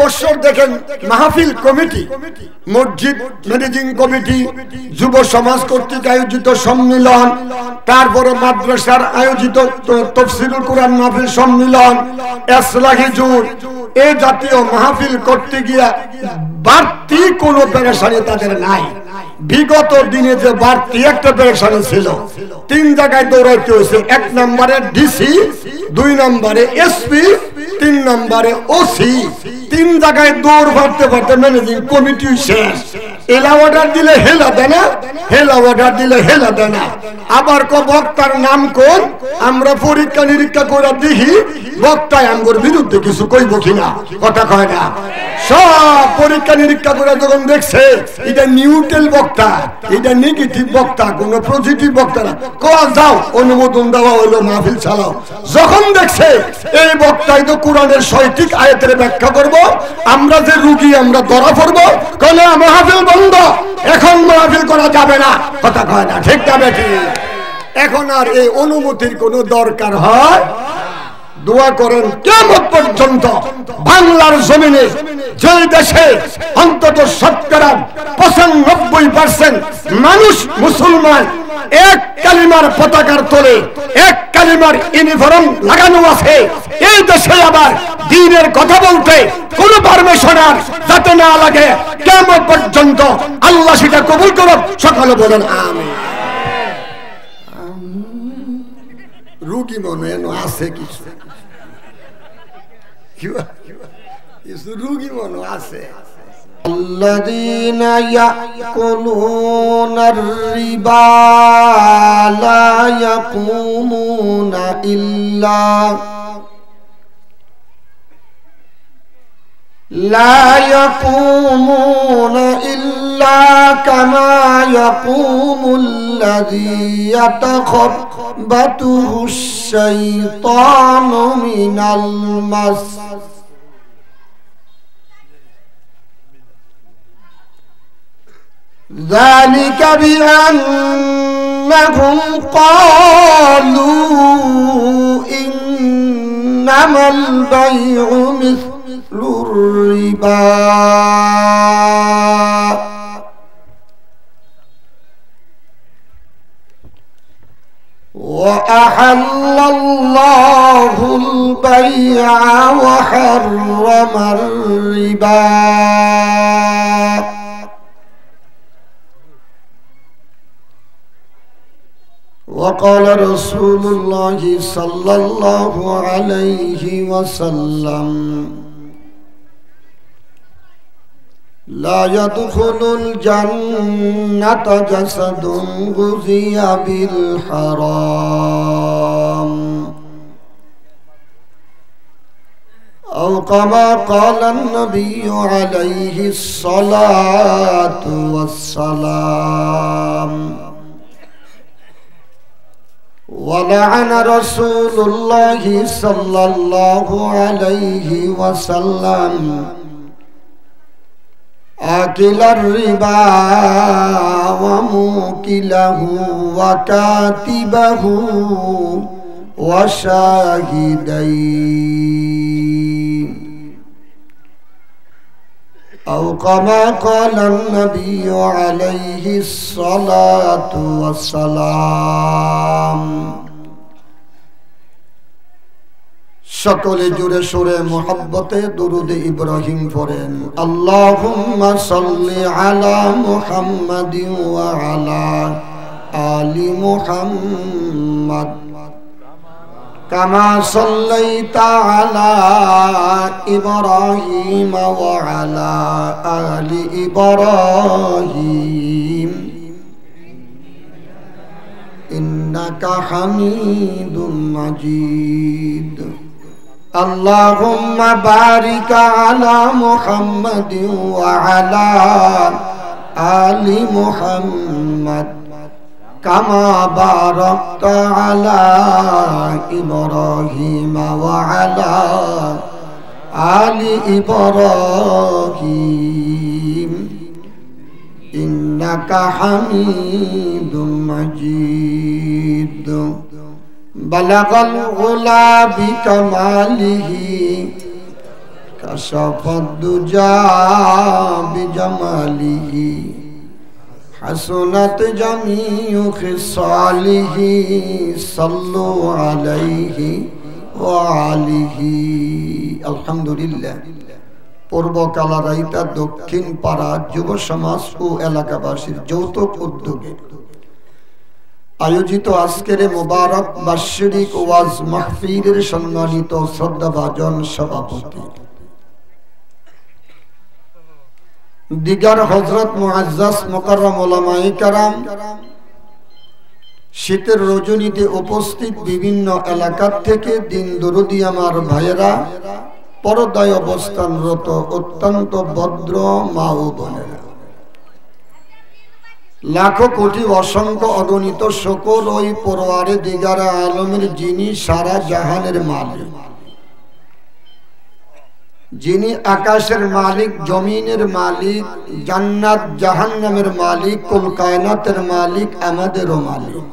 বছর দেখেন মাহফিল কমিটি, মসজিদ ম্যানেজিং কমিটি, যুব সমাজ কর্তৃক আয়োজিত সম্মিলন, তারপরে মাদ্রাসার আয়োজিত তাফসীরুল কুরআন মাহফিল সম্মিলন, ইসলাহি জুর, এই জাতীয় মাহফিল করতে গিয়া বাড়তি কোনো পেরেশানি তাদের নাই। বিগত দিনে যে বাড়তি একটা পেরেশানি ছিল, 3 জায়গায় দৌড়াইতে হয়েছে। 1 নম্বরে ডিসি, 2 নম্বরে এসপি, 3 নম্বরে ওসি। 3 জায়গায় দৌড় ভাড়তে ভাড়তে ম্যানেজিং কমিটি শেষ। এলা অর্ডার দিলে হেলা দেয় না, হেলা অর্ডার দিলে হেলা দেয় না। আবার বক্তার নাম কোন, আমরা পরীক্ষা নিরীক্ষা করে দেখি বক্তায় আমগোর বিরুদ্ধে কিছু কইব কিনা, কথা কয় না। সব পরীক্ষা নিরীক্ষা করে যখন দেখছে এটা নিউট্রাল বক্তা, এটা নেগেটিভ বক্তা, কোন পজিটিভ বক্তা না, কোয়া যাও অনুমোদন দেওয়া হলো, মাহফিল চালাও। যখন দেখছে এই বক্তাই তো কোরআনের সঠিক আয়াতের ব্যাখ্যা করব, আমরা যে রুগী আমরা ধরা পড়বো, কলে মাহফিল বন্ধ, এখন মাহফিল করা যাবে না, কথা কয় না, ঠিক না বেঠি? এখন আর এই অনুমতির কোনো দরকার হয়? দোয়া করেন কিয়ামত পর্যন্ত বাংলার জমিনে যে দেশে অন্তত 95% মানুষ মুসলমান, এক কালিমার পতাকার তলে এক কালিমার ইউনিফর্ম লাগানো আছে, এই দেশে আবার দ্বীনের কথা বলতে কোনো পারমিশনার যাতে না লাগে, কিয়ামত পর্যন্ত আল্লাহ সেটা কবুল করুন। সকলে বলেন আমিন। রুগী মনে আছে কিছু, রুগী মনে আছে। الذين يأكلون الربا لا يقومون إلا كما يقوم الذي يتخبطه الشيطان من المس ذلك بأنهم قالوا إنما البيع مثل الربا وأحل الله البيع وحرم الربا وقال رسول الله صلى الله عليه وسلم لا يدخل الجنة جسد غذي بالحرام أو كما قال النبي عليه الصلاة والسلام ولعن رسول الله صلى الله عليه وسلم آكل الربا وموكله وكاتبه وشاهديه أو كما قال النبي عليه الصلاة والسلام সকলে জোরে সোরে মোহাব্বতে দুরুদ ইব্রাহিম পড়েন। আল্লাহুম্মা সাল্লি আলা মুহাম্মাদিন ওয়া আলা আলি মুহাম্মাদ কামা সাল্লাইতা আলা ইব্রাহিম ওয়া আলা আলি ইব্রাহিম ইন্নাকা হামিদুম মাজিদ। اللهم بارك على محمد وعلى آل محمد كما باركت على إبراهيم وعلى آل إبراهيم إنك حميد مجيد بلغ الغلا بكماله কাশাফাদ দুজা বিজামালিহি হাসনাত জামিউ খিসালিহি সাল্লু আলাইহি ওয়া আলিহি। আলহামদুলিল্লাহ। পূর্ব কালারাইতা দক্ষিণ পাড়া যুব সমাজ ও এলাকাবাসীর যৌথ উদ্যোগে আয়োজিত আজকের মোবারক বার্ষিক ওয়াজ মাহফিলের সম্মানিত শ্রদ্ধাভাজন সভাপতি দিগার হযরত মুআজ্জাজ মুকাররম উলামায়ে কেরাম, শীতের রজনীতে উপস্থিত বিভিন্ন এলাকা থেকে দিন দরদি আমার ভাইয়েরা, পর্দায় অবস্থানরত অত্যন্ত ভদ্র মা ও বোনেরা, লাখো কোটি অসংখ্য অগণিত শকর ওই পরওয়ারে দিগার আলমের যিনি সারা জাহানের মালিক, যিনি আকাশের মালিক, জমিনের মালিক, জান্নাত জাহান্নামের মালিক, কুল কায়নাতের মালিক, আমাদেরও মালিক,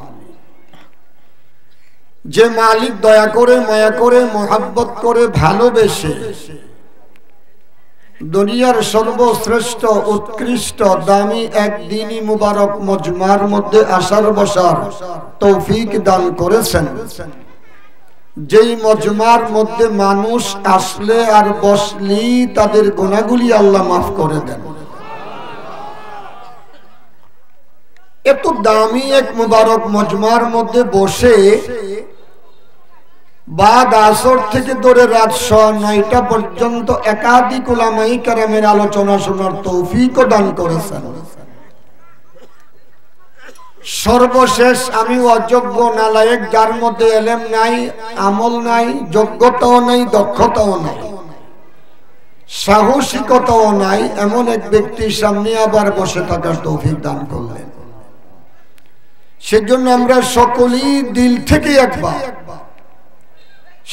যে মালিক দয়া করে মায়া করে মোহাব্বত করে ভালোবেসে দুনিয়ার সর্বশ্রেষ্ঠ উৎকৃষ্ট দামি একদিনই মুবারক মজমার মধ্যে আসার বসার তৌফিক দান করেছেন, যেই মজমার মধ্যে মানুষ আসলে আর বসলি তাদের গুনাহগুলি আল্লাহ মাফ করে দেন। এত দামি এক মুবারক মজমার মধ্যে বসে বাদ আসর থেকে ধরে রাত 9টা পর্যন্ত একাধিক উলামায়ে কেরামের আলোচনা শোনার তৌফিকও দান করেছেন। সর্বশেষ আমি অযোগ্য নালায়েক, যার মধ্যে ইলম নাই, আমল নাই, যোগ্যতাও নাই, দক্ষতাও নাই, সাহসিকতাও নাই, এমন এক ব্যক্তির সামনে আবার বসে থাকার তৌফিক দান করলেন। সেজন্য আমরা সকলেই দিল থেকে একবার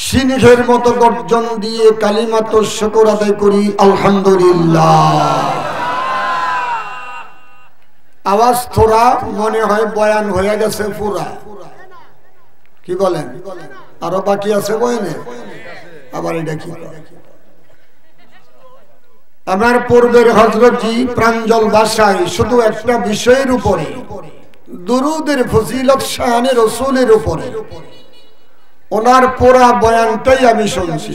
সিংহের মতো গর্জন দিয়ে কালিমাত শুকর আদায় করি, আলহামদুলিল্লাহ। আওয়াজ থোড়া মনে হয় বয়ান হয়ে গেছে পুরা, কি বলেন? আরো বাকি আছে বয়ানে? আবার এটা কি? আমার পূর্বের হযরতজি প্রাঞ্জল ভাষায় শুধু একটা বিষয়ের উপরে, দুরুদের ফজিলত শানে রাসূলের উপরে, ওনার পুরা বয়ানটাই আমি শুনছি।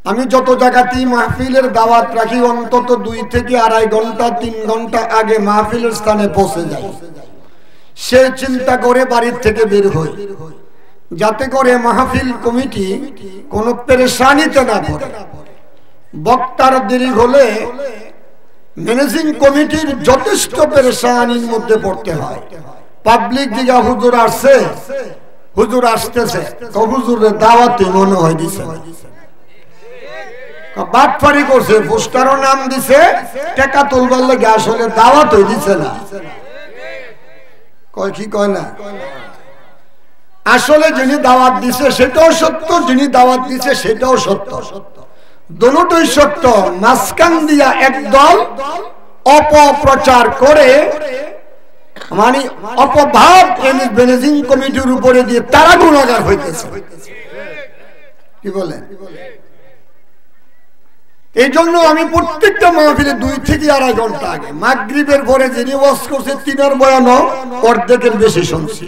আমি যত জায়গাতেই মাহফিলের দাওয়াত রাখি অন্তত 2 থেকে 2.5 ঘন্টা 3 ঘন্টা আগে মাহফিলের স্থানে পৌঁছে যাই। সে চিন্তা করে বাড়ির থেকে বের হই, যাতে করে মাহফিল কমিটি কোনো পেরেশানিতে না পড়ে। বক্তার দেরি হলে ম্যানেজিং কমিটির যথেষ্ট পেরেশানির মধ্যে পড়তে হয়। পাবলিক দিকে হুজুর আসছে, হুজুর আসতেছে, হুজুরের দাওয়াতে মনে হয় দিছে, বাটপারি করছে, পোস্টারও নাম দিছে, টাকা তুলবার লাগে আসলে দাওয়াত হয়ে দিছে না। কয় কি কয় না? আসলে যিনি দাওয়াত দিছে সেটাও সত্য, যিনি দাওয়াত দিছে সেটাও সত্য, দুটোই সত্য। মাঝখান দিয়া একদল অপপ্রচার করে, মানে অপভাব ম্যানেজিং কমিটির উপরে দিয়ে তারা গুনাহগার হইতেছে, কি বলেন? এই জন্য আমি প্রত্যেকটা মাহফিলে 2 থেকে 2.5 ঘন্টা আগে, মাগরিবের পরে যিনি ওয়াজ করছে তিনার বয়ানও অর্ধেকের বেশি শুনছি।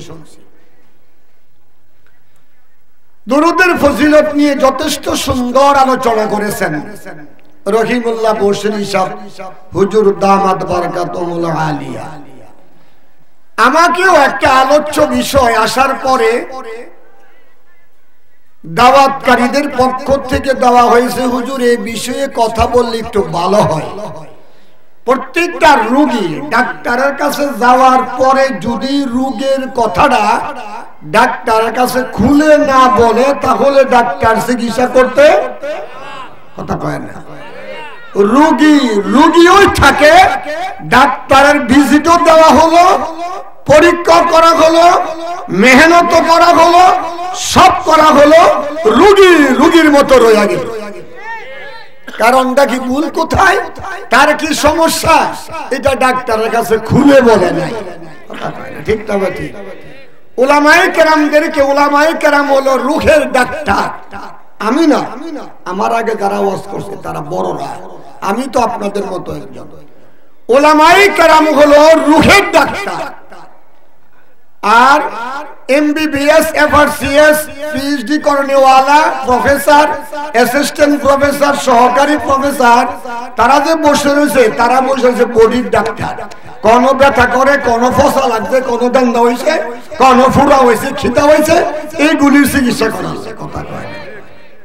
দুরুদের ফজিলত নিয়ে যথেষ্ট সুন্দর আলোচনা করেছেন রহিমুল্লাহ বসরি সাহেব, হুজুর দামাত বারাকাতুল আলিয়া। আমাকেও একটা আলোচ্য বিষয় আসার পরে দাওয়াতকারীদের পক্ষ থেকে দেওয়া হয়েছে, হুজুর এই বিষয়ে কথা বললে একটু ভালো হয়। প্রত্যেকটা রোগী ডাক্তারের কাছে যাওয়ার পরে যদি রোগের কথাটা ডাক্তারের কাছে খুলে না বলে, তাহলে ডাক্তার চিকিৎসা করতে কথা কয় না। রোগীও থাকে, ডাক্তারের ভিজিটও দেওয়া হলো, পরীক্ষা করা হলো, মেহনত করা হলো, সব করা হলো, রোগীর মতো রয়ে গেল। কারণটা কি, ভুল কোথায়, তার কি সমস্যা, এটা ডাক্তারের কাছে খুলে বলে নাই, ঠিক না? ঠিক। উলামায়ে কেরামদেরকে, উলামায়ে কেরাম হলো রুহের ডাক্তার, আমি না, আমার আগে যারা ওয়াজ করছে তারা বড়রা, আমি তো আপনাদের মতো একজন। ওলামায়ে কেরাম হলো রুহের ডাক্তার, আর এমবিবিএস এফআরসিএস পিএইচডি করনেওয়ালা প্রফেসর, অ্যাসিস্ট্যান্ট প্রফেসর, সহকারী প্রফেসর, তারা যে বসে রয়েছে তারা বসে রয়েছে বডির ডাক্তার। কোন ব্যথা করে, কোন ফসা লাগছে, কোন দান্দা হয়েছে, কোন ফুরা হয়েছে, খিদা হয়েছে, এইগুলির চিকিৎসা করা হচ্ছে, কথা কয়।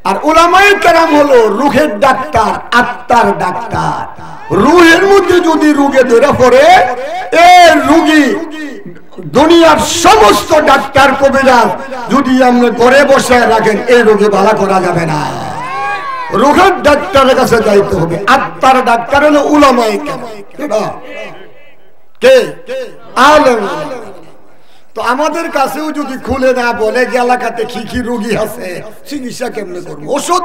আর উলামায়ে কেরাম হলো রুহের ডাক্তার, আত্মার ডাক্তার। রুহের মধ্যে যদি রোগে ধরে পড়ে, এই রোগী দুনিয়ার সমস্ত ডাক্তার কবিরাজ যদি আমরা ঘরে বসে রাখেন, এই রোগে ভালো করা যাবে না। রোগের ডাক্তারের কাছে যাইতে হবে। আত্মার ডাক্তার হলো উলামায়ে কেরাম, কে? আলেম। তো আমাদের কাছেও যদি খুলে না বলে যে এলাকাতে কি কি রোগী আছে, চিকিৎসা কেমনে করবো? ওষুধ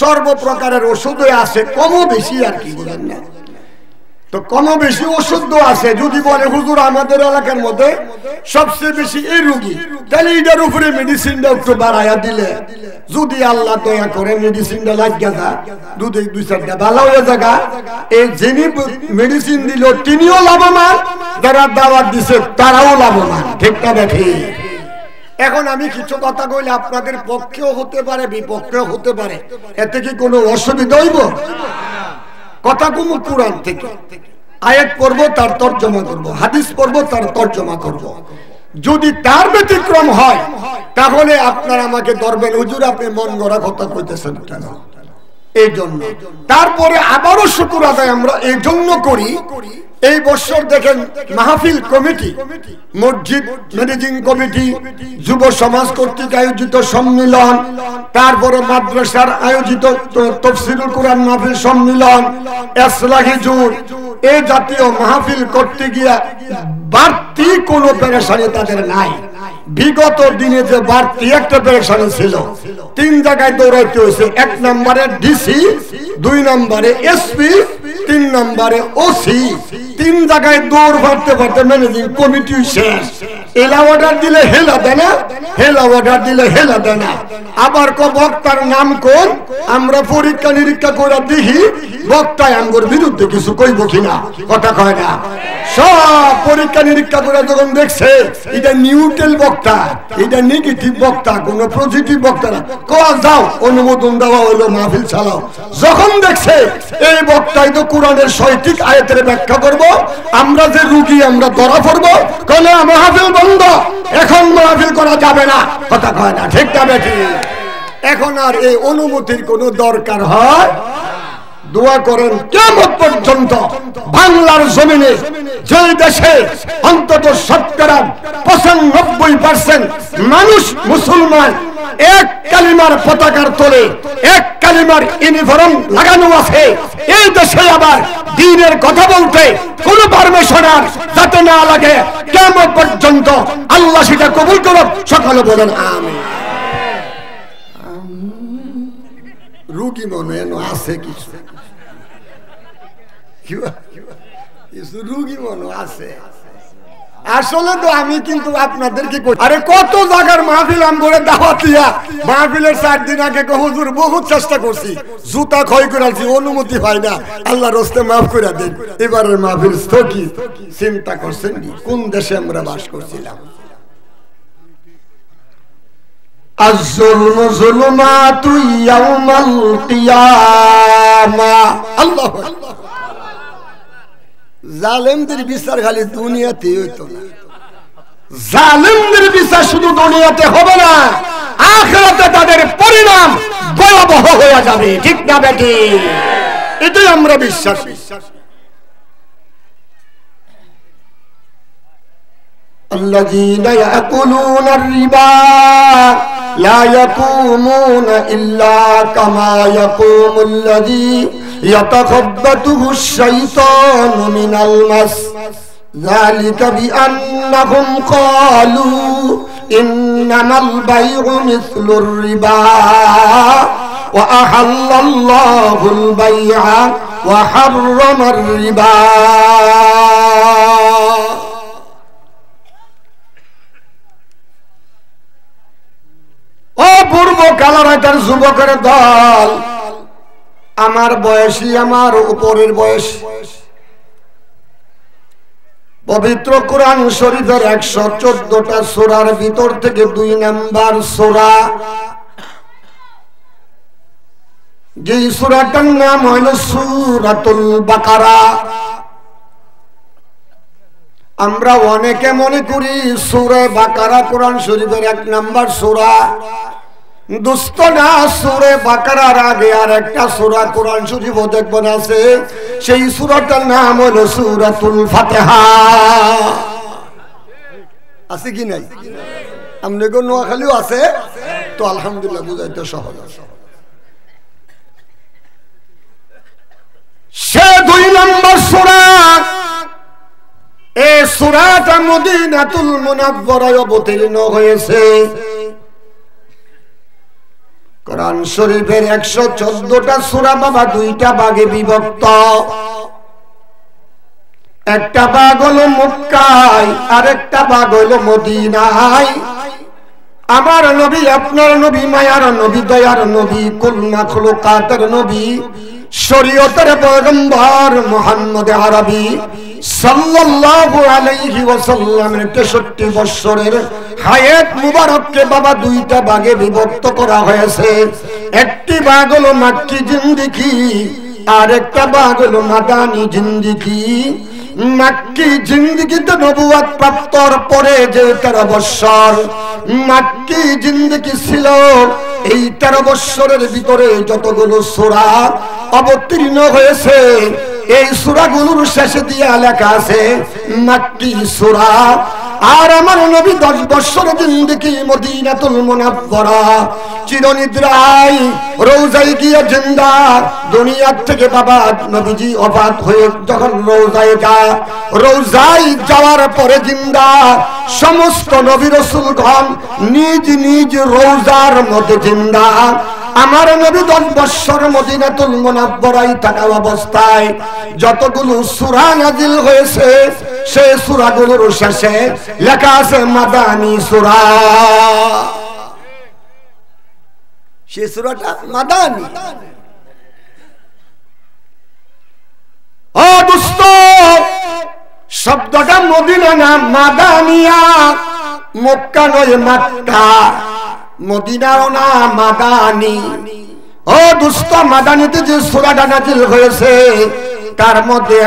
সর্বপ্রকারের ওষুধই আছে, কমও বেশি আর কি, বুঝেন না? তো কম বেশি ওষুধ আছে। যদি বলে হুজুর আমাদের এলাকার মধ্যে সবচেয়ে বেশি এই রোগী, তাহলে এটার উপরে মেডিসিনটা একটু বাড়াইয়া দিলে, যদি আল্লাহ দয়া করে মেডিসিনটা লাগিয়ে যা, দুই চারটা ভালো হয়ে জায়গা, এই যিনি মেডিসিন দিল তিনিও লাভবান, যারা দাওয়াত দিছে তারাও লাভবান, ঠিক না দেখি? এখন আমি কিছু কথা কইলে আপনাদের পক্ষেও হতে পারে, বিপক্ষেও হতে পারে, এতে কি কোনো অসুবিধা হইব? কথা কম কোরআন থেকে আয়াত পড়ব, তার তর্জমা করব, হাদিস পড়ব, তার তর্জমা করব। যদি তার ব্যতিক্রম হয় তাহলে আপনারা আমাকে ধরবেন, হুজুর আপনি মন গড়া কথা কইতেছেন কেন? এই জন্য তারপরে আবারও শুকর আদায় আমরা এই জন্য করি। এই বছর দেখেন মাহফিল কমিটি, মসজিদ ম্যানেজিং কমিটি, যুব সমাজ কর্তৃক আয়োজিত সম্মিলন, তারপরে মাদ্রাসার আয়োজিত তাফসীরুল কুরআন মাহফিল সম্মিলন, ইসলাহি জুর, এই জাতীয় মাহফিল করতে গিয়া বাড়তি কোনো পেরেশানি তাদের নাই। বিগত দিনে যে বাড়তি একটা পেরেশানি ছিল, 3 জায়গায় দৌড়াইতে হয়েছে। 1 নম্বরে ডিসি, 2 নম্বরে এসপি, 3 নম্বরে ওসি। 3 জায়গায় দৌড় মারতে মারতে ম্যানেজিং কমিটি শেষ। এলা অর্ডার দিলে হেলা দেয় না, হেলা অর্ডার দিলে হেলা দেয় না। আবার বক্তার নাম কোন, আমরা পরীক্ষা নিরীক্ষা করে দেখি বক্তায় আমগোর বিরুদ্ধে কিছু কইব কিনা, কথা কয় না। সব পরীক্ষা নিরীক্ষা করে যখন দেখছে এটা নিউট্রাল বক্তা, এটা নেগেটিভ বক্তা, কোন পজিটিভ বক্তা না, কোয়া যাও অনুমোদন দেওয়া হলো, মাহফিল চালাও। যখন দেখছে এই বক্তাই তো কোরআনের সঠিক আয়াতের ব্যাখ্যা করব, আমরা যে রুগী আমরা ধরা পড়বো, কলে মাহফিল বন্ধ, এখন মাহফিল করা যাবে না, কথা কয় না, ঠিক না বেঠি? এখন আর এই অনুমতির কোনো দরকার হয়? দোয়া করেন কিয়ামত পর্যন্ত বাংলার জমিনে যে দেশে অন্তত 95% মানুষ মুসলমান, এক কালিমার পতাকার তলে এক কালিমার ইউনিফর্ম লাগানো আছে, এই দেশে আবার দ্বীনের কথা বলতে কোনো পারমিশনার যাতে না লাগে, কিয়ামত পর্যন্ত আল্লাহ সেটা কবুল করুন। সকলে বলেন আমিন। রুগী মনে আছে কিছু রুগী মনে আছে। আসলে তো আমি কিন্তু আপনাদেরকে আরে কত জায়গার মাহফিল আম করে দাওয়াত দিয়া, মাহফিলের 4 দিন আগে হুজুর বহুত চেষ্টা করছি, জুতা ক্ষয় করেছি, অনুমতি হয় না, আল্লাহর রাস্তে মাফ করে দেন। এবারের মাহফিল স্থগিত। চিন্তা করছেন কোন দেশে আমরা বাস করছিলাম? আয-যুলমু যুলুমাতু ইয়াওমাল কিয়ামা। আল্লাহু আকবার। জালেমদের বিচার খালি দুনিয়াতে হইতো না, জালেমদের বিচার শুধু দুনিয়াতে হবে না, আখিরাতে তাদের পরিণাম ভয়াবহ হয়ে যাবে, ঠিক না বেটি? এটাই আমরা বিশ্বাসী। الذين يأكلون الربا لا يقومون إلا كما يقوم الذي يتخبطه الشيطان من المس ذلك بأنهم قالوا إنما البيع مثل الربا وأحل الله البيع وحرم الربا। ও পূর্ব কালারাইটার যুবকের দল, আমার বয়সী, আমার উপরের বয়স, পবিত্র কোরআন শরীফের 114টা সূরার ভিতর থেকে 2 নাম্বার সূরা, যে সূরাটার নাম হইল সূরাতুল বাকারা। আমরা অনেকে মনে করি সূরা বাকারা কোরআন শরীফের 1 নাম্বার সূরা। দোস্ত না, সূরা বাকারার আগে আর একটা সূরা কোরআন শরীফ দেখবেন আছে, সেই সূরাটার নাম হলো সূরাতুল ফাতিহা। আছে কি নাই? আমনে গো নোয়াখালীও আছে তো, আলহামদুলিল্লাহ, বুঝাইতে সহজ। সে 2 নম্বর সূরা। এই সূরাটা মদিনাতুল মুনাওয়ারায় অবতীর্ণ হয়েছে। কোরআন শরীফের 114টা সূরা বাবা 2টা ভাগে বিভক্ত। একটা ভাগ হলো মক্কায়, আর একটা ভাগ হলো মদিনায়। আমার নবী, আপনার নবী, মায়ার নবী, দয়ার নবী, কুল মাখলুকাতের নবী, শরীয়তের পয়গম্বর মুহাম্মদ আরবী সাল্লাল্লাহু আলাইহি ওয়াসাল্লামের 63 বছরের হায়াত মুবারককে বাবা 2টা ভাগে বিভক্ত করা হয়েছে। একটি ভাগ হলো মাক্কি জিন্দেগি, আর একটা ভাগ হলো মাদানী জিন্দেগি। মাক্কি জিন্দেগিতে নবুয়ত প্রাপ্তর পরে যে 13 বছর মাক্কি জিন্দেগি ছিল, এই 13 বছরের ভিতরে যতগুলো সূরা অবতীর্ণ হয়েছে, এই সূরাগুলোর শেষে দিয়া লেখা আছে মাক্কি সূরা। আর আমার নবী 10 বছর জিন্দেগি মদিনাতুল মুনাওয়ারা, চিরনিদ্রায় রওজায় গিয়ে জিন্দা। দুনিয়ার থেকে বাবা নবীজি ওফাত হয়ে যখন রওজায় যায়, রওজায় যাওয়ার পরে জিন্দা সমস্ত নবী রাসূলগণ নিজ নিজ রওজার মধ্যে জিন্দা। আমার নবী 10 বছর মদিনাতুল মুনাওয়ারায় থাকা অবস্থায় যতগুলো সূরা নাজিল হয়েছে, সেই সূরাগুলোর শেষে লেখা আছে মাদানী সূরা। সেই সূরাটা মাদানী। ও দোস্ত, শব্দটা মদিনা না, মাদানিয়া। মক্কা নয়, মাক্কা। মদিনাও না, মাদানী। ও দোস্ত, মাদানীতে যে সূরাটা নাজিল হয়েছে, তার মধ্যে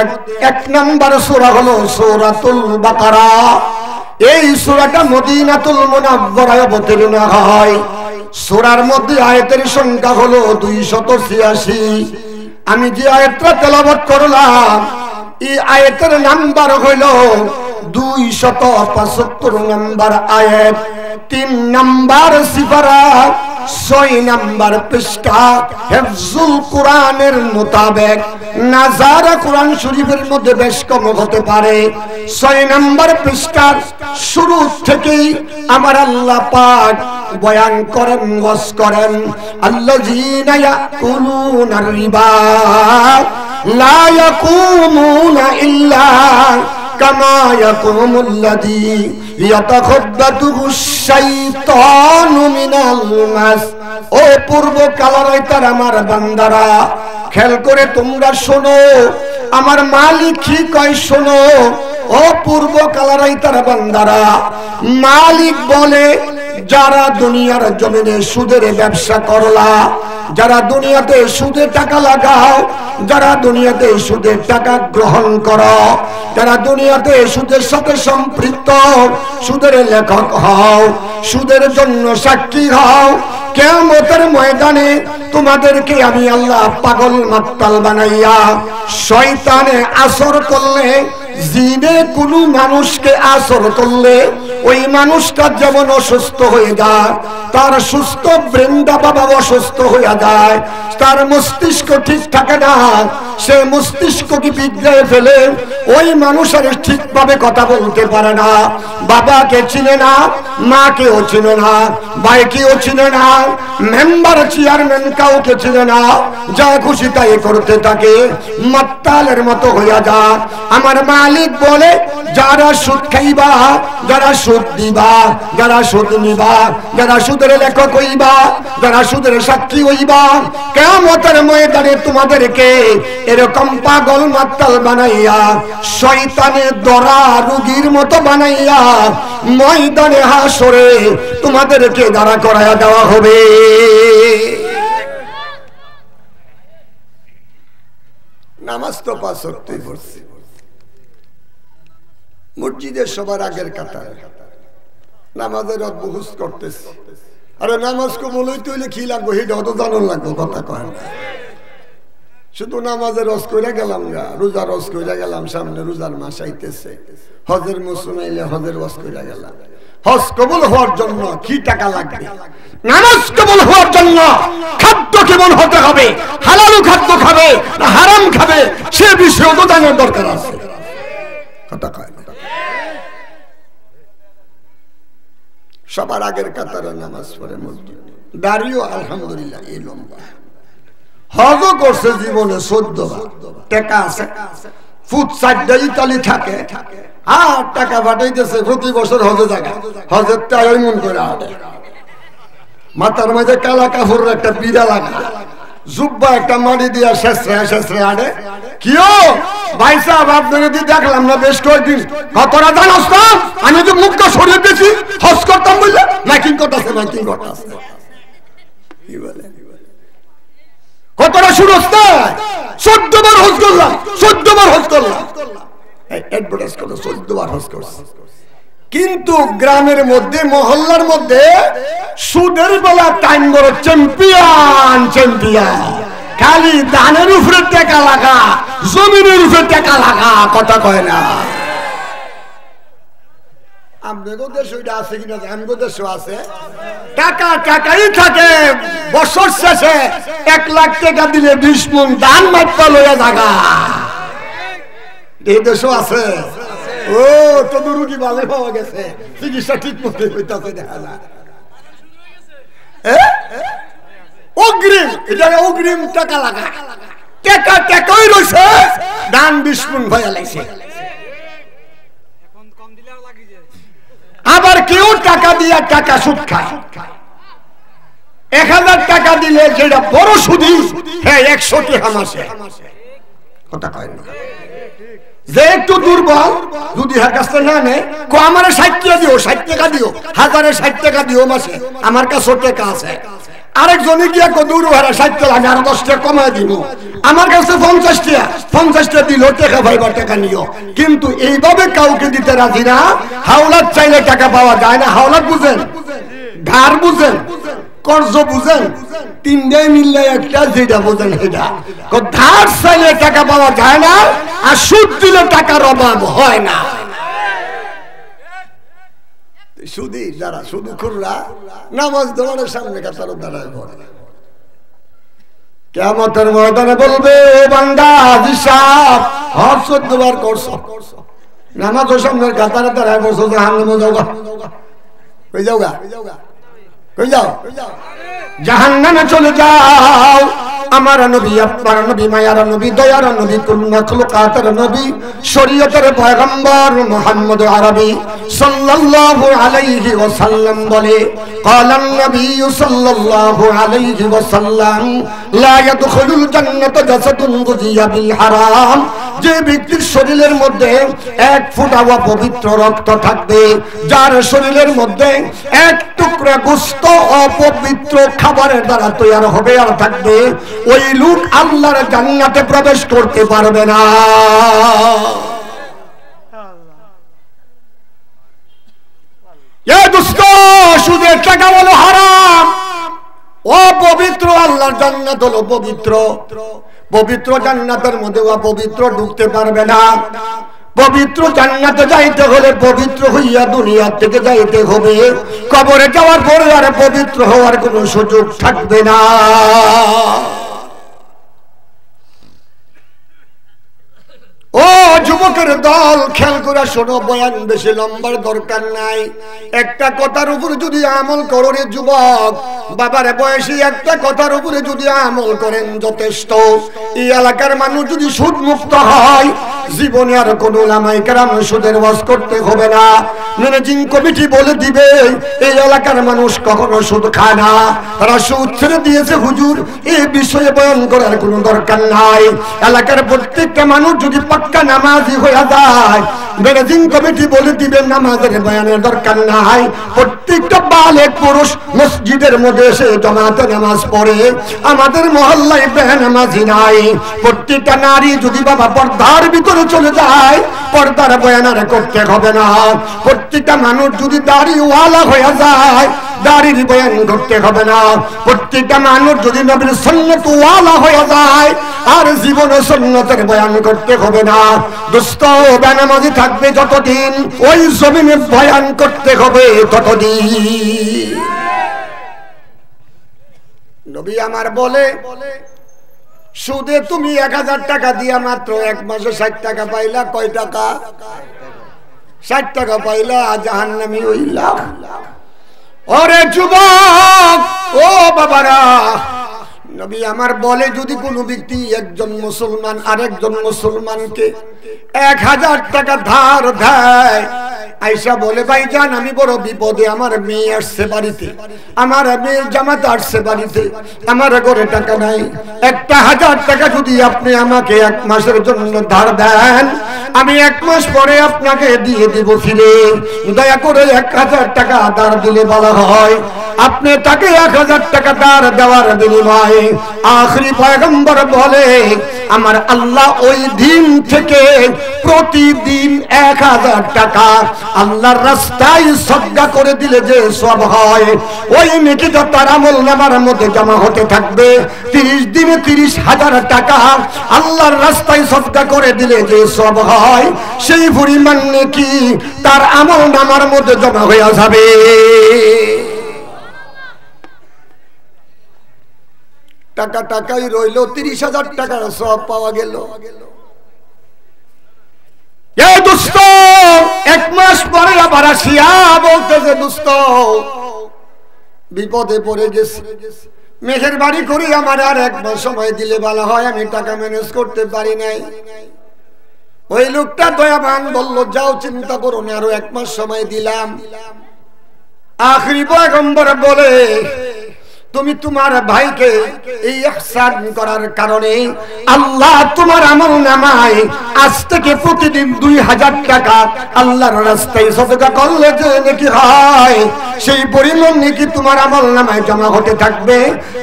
1 নম্বর সূরা হলো সূরাতুল বাকারা। এই সূরাটা মদিনাতুল মুনাওয়ারায় অবতীর্ণ হয়। সূরার মধ্যে আয়াতের সংখ্যা হলো 286। আমি যে আয়াতটা তেলাওয়াত করলাম, এই আয়াতের নাম্বার হলো 275 নম্বর আয়াত, 3 নম্বর সিফারা, 6 নম্বর পৃষ্ঠা। হিফজুল কোরআনের মোতাবেক নাজারা কোরআন শরীফের মধ্যে বেশ কম হতে পারে। 6 নম্বর পৃষ্ঠার শুরু থেকেই আমার আল্লাহ পাক বয়ান করেন, ওয়াজ করেন, আল্লাযীনা ইয়াকুলুনার রিবা লা ইয়াকুমুনা ইল্লা কামা ইয়াকুমুল্লাযী ইয়াতাখাব্বাতুহুশ শাইতানু মিনাল মাস। ও পূর্ব কালারাইতার আমার বান্দারা, খেয়াল করে তোমরা শোনো, আমার মালিক কি কয় শোনো। ও পূর্ব কালারাইতার বান্দারা, মালিক বলে, যারা দুনিয়ার জমিনে সুদের ব্যবসা করলা, যারা দুনিয়াতে সুদে টাকা লাগাও, যারা দুনিয়াতে সুদের টাকা গ্রহণ করো, যারা দুনিয়াতে সুদের সাথে সম্পৃক্ত, সুদের লেখক হও, সুদের জন্য সাক্ষী হও, কিয়ামতের ময়দানে তোমাদেরকে আমি আল্লাহ পাগল মাতাল বানাইয়া শয়তানে আসর করলে, জিনে কোনো মানুষকে আসর করলে ওই মানুষটা যেমন অসুস্থ হয়ে যায়, তার সুস্থ ব্রেনটা বাবা অসুস্থ হয়ে যায়, তার মস্তিষ্ক ঠিক থাকে না, সে মস্তিষ্ককে বিগড়ে ফেলে ওই মানুষের ঠিকভাবে কথা বলতে পারে না, বাবাকে চিনে না, মাকেও চিনে না, ভাইকেও চিনে না, মেম্বার চেয়ারম্যান কাউকে চিনে না, যা খুশি তাই করতে থাকে, মাতালের মতো হইয়া যা। আমার মালিক বলে যারা সুদ খাইবা, যারা সুদ দিবা, যারা সুদ নিবা, যারা সুদের লেখক হইবা, যারা সুদের সাক্ষী হইবা, কিয়ামতের ময়দানে তোমাদেরকে এরকম পাগল মাতাল বানাইয়া, শয়তানের ধরা রোগীর মতো বানাইয়া ময়দানে হাসরে তোমাদেরকে দাঁড়া করাইয়া দেওয়া হবে। নামাজ তো 5 ওয়াক্তই পড়ছি, মসজিদের সবার আগের কাতারে নামাজের অদ্ভুত করতেছি। আরে নামাজ কবুল হইতে হইলে কি লাগবো সেটা তো জানার লাগবো, কথা কয় না। শুধু নামাজে রস করে গেলাম না, রোজা রস করে গেলাম, সামনে রোজার মাস আইতেছে, হজের মৌসুম আইলে হজের রস করে গেলাম। হজ কবুল হওয়ার জন্য কি টাকা লাগবে? নামাজ কবুল হওয়ার জন্য খাদ্য কেমন হতে হবে, হালাল খাদ্য খাবে না হারাম খাবে সে বিষয়ে তো জানার দরকার আছে, কথা কয় না। সবার আগের কাতারে নামাজ পড়ে মসজিদ, দাঁড়িয়েও আলহামদুলিল্লাহ এই লম্বা। হজও করছে জীবনে 14 বার, টাকা আছে, ফুট 4টা ইতালি থাকে, আর টাকা পাঠাইতেছে প্রতি বছর হজে জায়গা, হজের টাই মন করে আটে। মাথার মাঝে কালা কাপড়ের একটা বিড়া লাগা, জুব্বা একটা মাটি দিয়া শেষরে আড়ে। কিও ভাই সাহেব আপনাকে দিয়ে দেখলাম না বেশ কয়েকদিন, কতটা জানাস না? আমি তো মুখটা সরিয়ে দিয়েছি, হজ করতাম বললে মাইকিং করতেছে, মাইকিং করতেছে, কি বলে কতটা শুরু হচ্ছে? 14 বার হজ করলাম, 14 বার হজ করলাম, অ্যাডভার্টাইজ করে 14 বার হজ করছে। কিন্তু গ্রামের মধ্যে মহল্লার মধ্যে সুদের বেলা টাইম বড় চ্যাম্পিয়ন চ্যাম্পিয়ন, খালি ধানের উপরে টাকা লাগা, জমিনের উপরে টাকা লাগা, কথা কয় না। আমগো দেশ ওইটা আছে কিনা, আমগো দেশ আছে, টাকা টাকাই থাকে। বছর শেষে 1 লাখ টাকা দিলে 20 মণ ধান মাইপা লইয়া জাগা, এই দেশও আছে। ও তো রুগী ভালো পাওয়া গেছে, চিকিৎসা ঠিক মতো হইতাছে, দেখা যায় অগ্রিম, এটা অগ্রিম টাকা লাগা, টাকা টাকাই রয়েছে, ধান 20 মণ ভাইয়া লাগছে। আবার কেউ টাকা দিয়া টাকা সুদ খায়, 1000 টাকা দিলে যেটা বড় সুদি, হ্যাঁ 100 টাকা মাসে, কথা কয় না। যে একটু দুর্বল যদি হার কাছে না নেয়, আমার 60 টাকা দিও, 60 টাকা দিও, 1060 টাকা দিও মাসে, আমার কাছে টাকা আছে। আরেকজনে গিয়া দূর ভাড়া 60 টাকা, আর 10 টাকা কমায় দিব, আমার কাছে 50 টাকা, 50 টাকা দিল টাকা ভাইবার টাকা নিও। কিন্তু এইভাবে কাউকে দিতে রাজি না। হাওলাত চাইলে টাকা পাওয়া যায় না, হাওলাত বুঝেন, ধার বুঝেন, কর্জ বুঝেন, 3টাই মিললে একটা, যেটা বোঝেন সেটা। ধার চাইলে টাকা পাওয়া যায় না, আর সুদ দিলে টাকার অভাব হয় না। সুদি যারা শুধু খুললা নামাজ দোয়ারের সামনে কাতার দাঁড়ায় পড়ে, কিয়ামতের ময়দানে বলবে, ও বান্দা হিসাব হজ 14 বার করছো, নামাজ ও সামনের কাতারে দাঁড়ায় পড়ছো, জাহান্নামে যাওগা, কই যাওগা, কই যাও, জাহান্নামে চলে যাও। আমার নবী, আপনার নবী, মায়ার নবী, দয়ার নবী, কুল মাখলুকাতের নবী, শরীয়তের পয়গম্বর মুহাম্মদ আরবী সাল্লাল্লাহু আলাইহি ওয়াসাল্লাম বলে, ক্বালান নবী সাল্লাল্লাহু আলাইহি ওয়াসাল্লাম, লা ইয়াদখুলুল জান্নাতা জাসাদুন গুযিয়া বিল হারাম। যে ব্যক্তির শরীরের মধ্যে 1 ফোঁটা অপবিত্র রক্ত থাকবে, যার শরীরের মধ্যে 1 টুকরা গোশত অপবিত্র খাবারের দ্বারা তৈরি হবে আর থাকবে, ওই লোক আল্লাহর জান্নাতে প্রবেশ করতে পারবে না। এই দোস্ত, সুদের টাকা হলো হারাম, অপবিত্র, আল্লাহর জান্নাত হলো পবিত্র। পবিত্র জান্নাতের মধ্যে অপবিত্র ঢুকতে পারবে না। পবিত্র জান্নাতে যাইতে হলে পবিত্র হইয়া দুনিয়া থেকে যাইতে হবে, কবরে যাওয়ার পরে আর পবিত্র হওয়ার কোনো সুযোগ থাকবে না। ও যুবকের দল, খেয়াল করে শোনো, বয়ান বেশি লম্বার দরকার নাই। একটা কথার উপরে যদি আমল করো রে যুবক, বাবার বয়সী একটা কথার উপরে যদি আমল করেন যথেষ্ট। এই এলাকার মানুষ যদি সুদ মুক্ত হয়, জীবনে আর কোন ওলামায়ে কেরাম সুদের ওয়াজ করতে হবে না। ম্যানেজিং কমিটি বলে দিবে এই এলাকার মানুষ কখনো সুদ খায় না, তারা সুদ ছেড়ে দিয়েছে হুজুর, এই বিষয়ে বয়ান করার কোনো দরকার নাই। এলাকার প্রত্যেকটা মানুষ যদি পাক্কা নামাজি হয়ে যায়, ম্যানেজিং কমিটি বলে দিবে নামাজের বয়ানের দরকার নাই। প্রত্যেকটা বালেক পুরুষ মসজিদের মধ্যে এসে জামাতে নামাজ পড়ে, আমাদের মহল্লায় বেনামাজি নাই। প্রত্যেকটা নারী যদি বাবা পর্দার ভিতরে চলে যায়, পর্দার বয়ান আর করতে হবে না। প্রত্যেকটা মানুষ যদি দাড়িওয়ালা হয়ে যায়, দাড়ির বয়ান করতে হবে না। প্রত্যেকটা মানুষ যদি নবীর সুন্নাত ওয়ালা হয়ে যায়, আর জীবনে সুন্নতের বয়ান করতে হবে না। দোস্ত, বেনামাজি থাকবে যতদিন, ওই জমিনে বয়ান করতে হবে ততদিন। নবী আমার বলে, সুদে তুমি 1000 টাকা দিয়া মাত্র এক মাসে 60 টাকা পাইলা। কয় টাকা? 60 টাকা পাইলা, জাহান্নামী হইলা। ওরে যুবক, ও বাবারা, নবী আমার বলে, যদি কোনো ব্যক্তি একজন মুসলমান আরেকজন মুসলমানকে 1000 টাকা ধার দেয়, আয়েশা বলে, ভাইজান আমি বড় বিপদে, আমার মেয়ে আসছে বাড়িতে, আমার মেয়ের জামাতা আসছে বাড়িতে, আমার ঘরে টাকা নাই, 1000 টাকা যদি আপনি আমাকে 1 মাসের জন্য ধার দেন, আমি 1 মাস পরে আপনাকে দিয়ে দিব ফিরে। দয়া করে 1000 টাকা ধার দিলে বলা হয়, আপনি তাকে 1000 টাকা ধার দেওয়ার বিনিময়ে আখরি পয়গম্বর বলে, আমার আল্লাহ ওই দিন থেকে প্রতিদিন 1000 টাকা আল্লাহর রাস্তায় সদকা করে দিলে যে সওয়াব হয়, ওই নেকিটা তার আমলনামার মধ্যে জমা হতে থাকবে। 30 দিনে 30,000 টাকা আল্লাহর রাস্তায় সদকা করে দিলে যে সওয়াব হয়, সেই পরিমাণ নেকি তার আমলনামার মধ্যে জমা হয়ে যাবে। টাকা টাকাই রইল, 30,000 টাকার সওয়াব পাওয়া গেল। এই দোস্ত, 1 মাস পরে আবার আসিয়া বলতেছে, দোস্ত বিপদে পড়ে গেছি, মেহেরবানি করে আমার আর 1 মাস সময় দিলে ভালো হয়, আমি টাকা ম্যানেজ করতে পারি নাই। ওই লোকটা দয়াবান বলল, যাও চিন্তা করো না, আরো 1 মাস সময় দিলাম। আখরি পয়গম্বর বলে, তুমি তোমার ভাইকে এই ইহসান করার কারণে আল্লাহ তোমার আমলনামায় আজ থেকে প্রতিদিন 2000 টাকা আল্লাহর রাস্তায় সদকা করলে যে নেকি হয়, সেই পরিমাণ নেকি তোমার আমলনামায় জমা হতে থাকবে।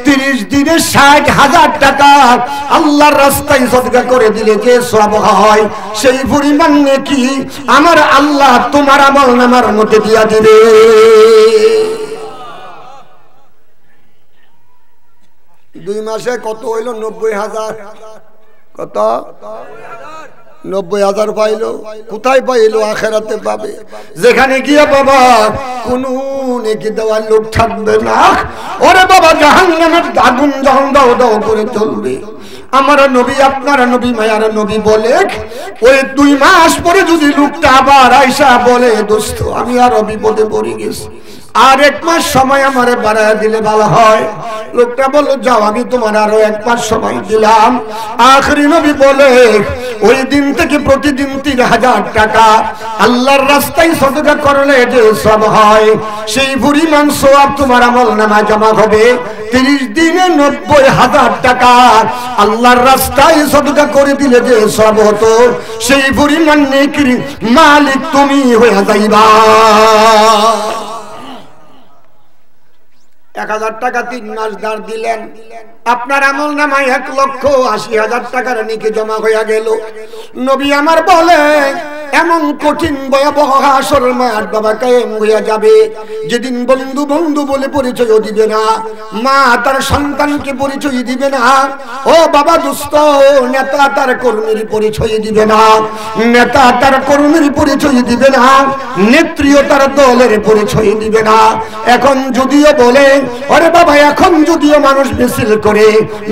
30 দিনে 60,000 টাকা আল্লাহর রাস্তায় সদকা করে দিলে যে সওয়াব হয়, সেই পরিমাণ নেকি আমার আল্লাহ তোমার আমলনামার মধ্যে দিয়া দিবে। 2 মাসে কত হইল? 90,000। কত? 90,000 পাইলো। কোথায় পাইলো? আখেরাতে পাবে, যেখানে গিয়ে বাবা কোন নেকি দেওয়ার লোক থাকবে না। ওরে বাবা, জাহান্নামের আগুন যখন দাও দাও করে চলবে। আমার নবী, আপনার নবী, মায়ার নবী বলে, ওই 2 মাস পরে যদি লোকটা আবার আইসা বলে, দোস্ত আমি আরো বিপদে পড়ে গেছি, আর 1 মাস সময় আমারে বাড়ায় দিলে ভালো হয়। লোকটা বলল, যাও আমি তোমার আরো 1 মাস সময় দিলাম। আখরি নবী বলে, ওই দিন থেকে প্রতিদিন 3000 টাকা আল্লাহর রাস্তায় সদকা করলে যে সওয়াব হয়, সেই পরিমাণ সওয়াব তোমার আমলনামায় জমা হবে। 30 দিনে 90,000 টাকা আল্লাহর রাস্তায় সদকা করে দিলে যে সওয়াব হতো, সেই পরিমাণ নেকির মালিক তুমি হয়ে যাইবা। 1000 টাকা 3 মাস ধার দিলেন, আপনার আমলনামায় 1,80,000 টাকার নেকি জমা হয়ে গেল। নবী আমার বলে, এমন কঠিন ভয়াবহ হাসর মাঠ বাবা কায়েম হয়ে যাবে, যেদিন বন্ধু বন্ধু বলে পরিচয় দিবে না, মা তার সন্তানকে পরিচয় দিবে না, ও বাবা দুস্থ নেতা তার কর্মীর পরিচয় দিবে না, নেতা তার কর্মীর পরিচয় দিবে না, নেত্রীও তার দলের পরিচয় দিবে না। এখন যদিও বলে ওরে বাবা, এখন যদিও মানুষ মিছিল করে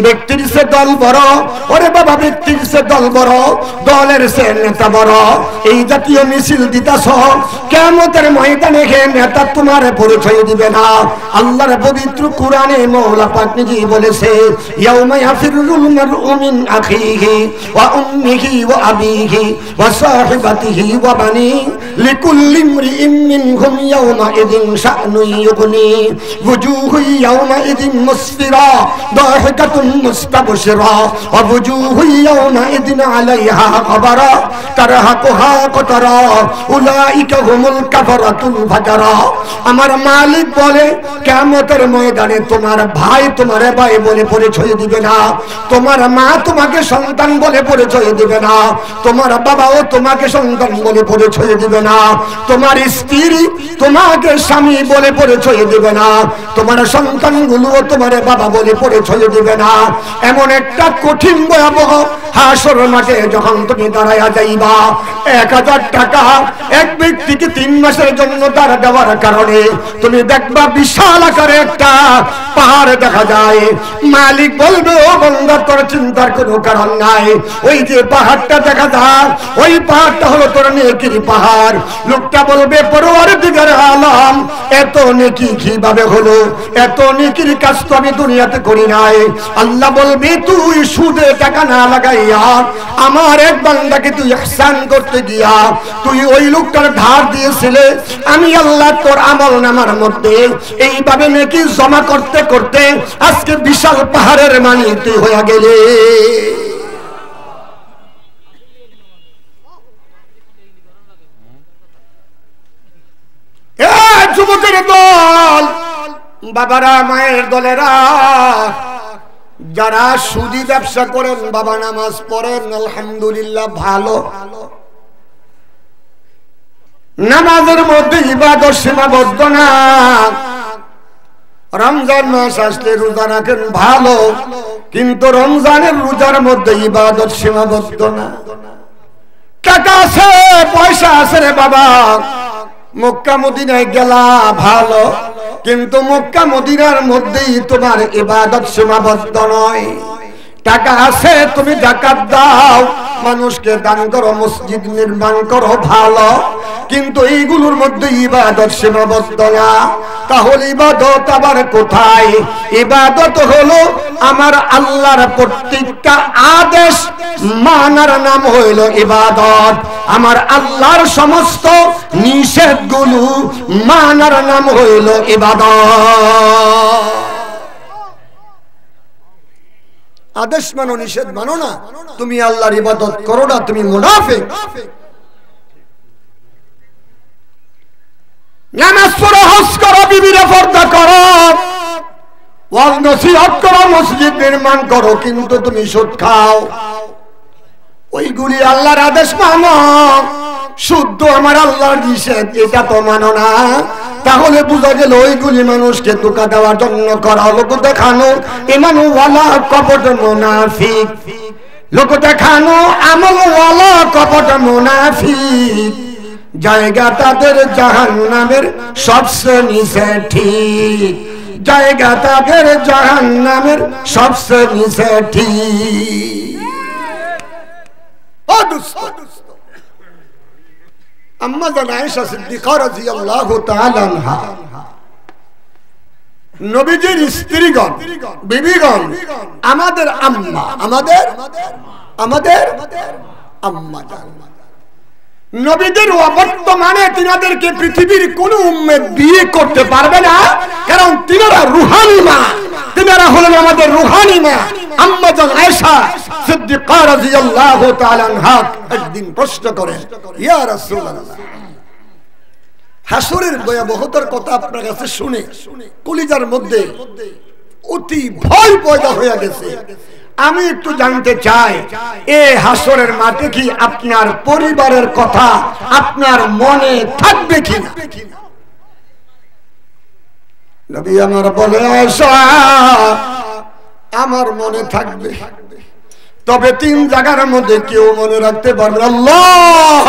ব্যক্তির সে দল বড়, ওরে বাবা ব্যক্তির সে দল বড়, দলের সে নেতা বড়, এই জাতীয় মিছিল দিতাছ, কিয়ামতের ময়দানে হে নেতা তোমার পরিচয় দিবে না। আল্লাহর পবিত্র কোরআনে মওলা পাক নিজেই বলেছে, ইয়াউমা ইয়াফিরুল মারউ মিন আখিহি ওয়া উম্মিহি ওয়া আবিহি ওয়া সাহিবাতিহি ওয়া বানি লিকুল্লি ইমরিইন মিনহুম ইয়াউমা ইযিন শা'নুন ইউগনি ওয়াজুহু ইয়াউমা ইযিন মুসফিরা দাহিকাতুন মুস্তাবশিরা ওয়া ওয়াজুহু ইয়াউমা ইযিন আলাইহা গবারা তারহাকুহা কতারা উলাইকা হুমুল কাফারাতুল ফাজারা। আমার মালিক বলে কিয়ামতের ময়দানে তোমার ভাই তোমারে ভাই বলে পরিচয় দিবে না, তোমার মা তোমাকে সন্তান বলে পরিচয় দিবে না, তোমার বাবাও তোমাকে সন্তান বলে পরিচয় দিবে না, তোমার স্ত্রী তোমাকে স্বামী বলে পরিচয় দিবে না, তোমার সন্তানগুলোও তোমার বাবা বলে পরিচয় দিবে না। এমন একটা কঠিন ভয়াবহ হাসর মাঠে যখন তুমি দাঁড়ায়া যাইবা, 1000 টাকা এক ব্যক্তিকে 3 মাসের জন্য তার দেওয়ার কারণে তুমি দেখবা বিশাল আকারে একটা পাহাড় দেখা যায়। মালিক বলবে ও বান্দা তোর চিন্তার কোনো কারণ নাই, ওই যে পাহাড়টা দেখা যায় ওই পাহাড়টা হলো তোর নেকির পাহাড়। লোকটা বলবে পরওয়ারদিগার আলম, এত নেকি কিভাবে হলো? এত নেকির কাজ তো আমি দুনিয়াতে করি নাই। আল্লাহ বলবে তুই সুদে টাকা না লাগাইয়া আমার এক বান্দাকে তুই ইহসান করতে গিয়া তুই ওই লোকটার ধার দিয়েছিলে, আমি আল্লাহ তোর আমল নামার মধ্যে এইভাবে নেকি জমা করতে করতে আজকে বিশাল পাহাড়ের মালিক তুই হয়ে গেলে। যুবকের দল, বাবারা মায়ের দলেরা, যারা সুদি ব্যবসা করেন বাবা নামাজ পড়েন আলহামদুলিল্লাহ ভালো, নামাজের মধ্যে ইবাদত সীমাবদ্ধ না, রমজান মাস আসলে রোজা রাখেন ভালো, কিন্তু রমজানের রোজার মধ্যে ইবাদত সীমাবদ্ধ না। টাকা আছে পয়সা আছে রে বাবা, মক্কা মদিনায় গেলা ভালো, কিন্তু মক্কা মদিনার মধ্যেই তোমার ইবাদত সীমাবদ্ধ নয়। টাকা আছে তুমি যাকাত দাও, মানুষকে দান করো, মসজিদ নির্মাণ করো ভালো, কিন্তু এইগুলোর মধ্যে ইবাদত সীমাবদ্ধ না। তাহলে ইবাদত আবার কোথায়? ইবাদত হলো আমার আল্লাহর প্রত্যেকটা আদেশ মানার নাম হইল ইবাদত, আমার আল্লাহর সমস্ত নিষেধগুলো মানার নাম হইল ইবাদত। আদেশ মানো নিষেধ মানো না, তুমি আল্লাহর ইবাদত করো না, তুমি মুনাফিক। নামাজ পড়ো, হজ করো, বিবিরে পর্দা করো, ওয়াজ নসিহত করো, মসজিদ নির্মাণ করো, কিন্তু তুমি সুদ খাও। ওইগুলি আল্লাহর আদেশ মানো, শুদ্ধ আমার আল্লাহর নিষেধ এটা তো মানো না। তাহলে বুঝা গেল ওইগুলি মানুষকে ধোঁকা দেওয়ার জন্য করা, লোক দেখানো ইমান ওয়ালা কপট মুনাফিক, লোক দেখানো আমল ওয়ালা কপট মুনাফিক। জায়গা তাদের জাহান্নামের সবচেয়ে নিচে, ঠিক জায়গা তাদের জাহান্নামের সবচেয়ে নিচে, ঠিক। ও দোস্ত, আম্মা জান আয়েশা সিদ্দিকা রাদিয়াল্লাহু তাআলা আনহা, নবীজির স্ত্রীগণ, বিবিগণ, আমাদের আম্মা, আমাদের আম্মা জান, নবীদের বর্তমানে তিনাদেরকে পৃথিবীর কোন উম্মত বিয়ে করতে পারবে না, কারণ তিনারা রুহানি মা, তিনারা হলেন আমাদের রুহানি মা। আম্মা জান আয়েশা সিদ্দিকা রাদিয়াল্লাহু তাআলা আনহা একদিন প্রশ্ন করেন, ইয়া রাসূলুল্লাহ, হাসরের ভয়াবহতার কথা আপনার কাছে শুনে কলিজার মধ্যে অতি ভয় পয়দা হয়ে গেছে। আমি একটু জানতে চাই, এই হাসরের মাঠে কি আপনার পরিবারের কথা আপনার মনে থাকবে কিনা? নবী আমার বলে, আয়েশা আমার মনে থাকবে, তবে 3 জায়গার মধ্যে কেউ মনে রাখতে পারবে। আল্লাহ,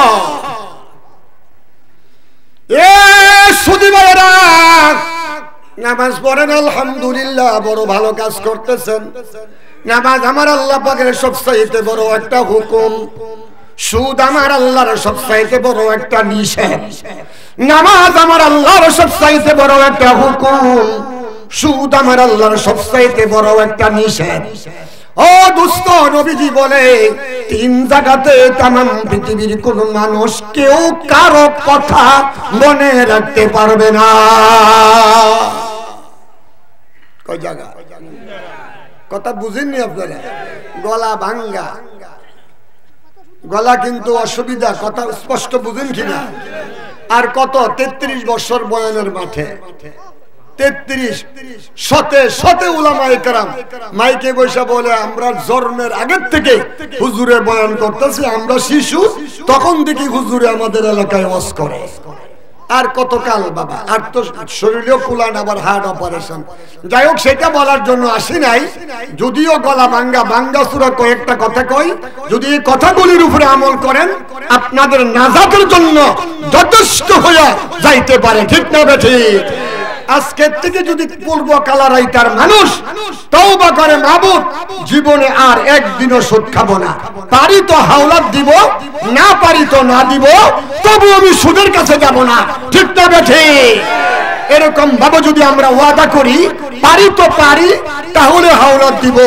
এ সুদী ভাইরা নামাজ পড়েন আলহামদুলিল্লাহ, বড় ভালো কাজ করতেছেন। নামাজ আমার আল্লাহ পাকের সবচাইতে বড় একটা হুকুম, সুদ আমার আল্লাহর সবচাইতে বড় একটা নিষেধ। নামাজ আমার আল্লাহর সবচাইতে বড় একটা হুকুম, সুদ আমার আল্লাহর সবচাইতে বড় একটা নিষেধ। ও দোস্ত, নবীজি বলে 3 জায়গাতে তামাম পৃথিবীর কোন মানুষ কেউ কারো কথা মনে রাখতে পারবে না। কয় জায়গা? কথা বুঝেননি আপনারা? গলা ভাঙ্গা, গলা কিন্তু অসুবিধা, কথা স্পষ্ট বুঝেন কিনা? আর কত 33 বছর বয়ানের মাঠে, 33 শতে উলামায়ে কেরাম মাইকে বসে বলে, আমরা জন্মের আগের থেকে হুজুরে বয়ান করতেছি, আমরা শিশু তখন থেকে হুজুরে আমাদের এলাকায় ওয়াজ করে। আর কতকাল বাবা, আর তো শরীরেও কুলান, আবার হার্ট অপারেশন। যাই হোক, সেটা বলার জন্য আসি নাই। যদিও গলা ভাঙ্গা সুরা কয়েকটা কথা কই, যদি এই কথাগুলির উপরে আমল করেন আপনাদের নাজাতের জন্য যথেষ্ট হয়ে যাইতে পারে। ঠিক না ঠিক? আজকের থেকে যদি পূর্ব কালারাইতার মানুষ তওবা করে, মাবুদ জীবনে আর একদিনও সুদ খাবো না, পারি তো হাওলাত দিব, না পারি তো না দিব, তবু আমি সুদের কাছে যাব না। ঠিক না বেঠে? এরকম ভাবে যদি আমরা ওয়াদা করি, পারি তো পারি, তাহলে হাওলাত দিব,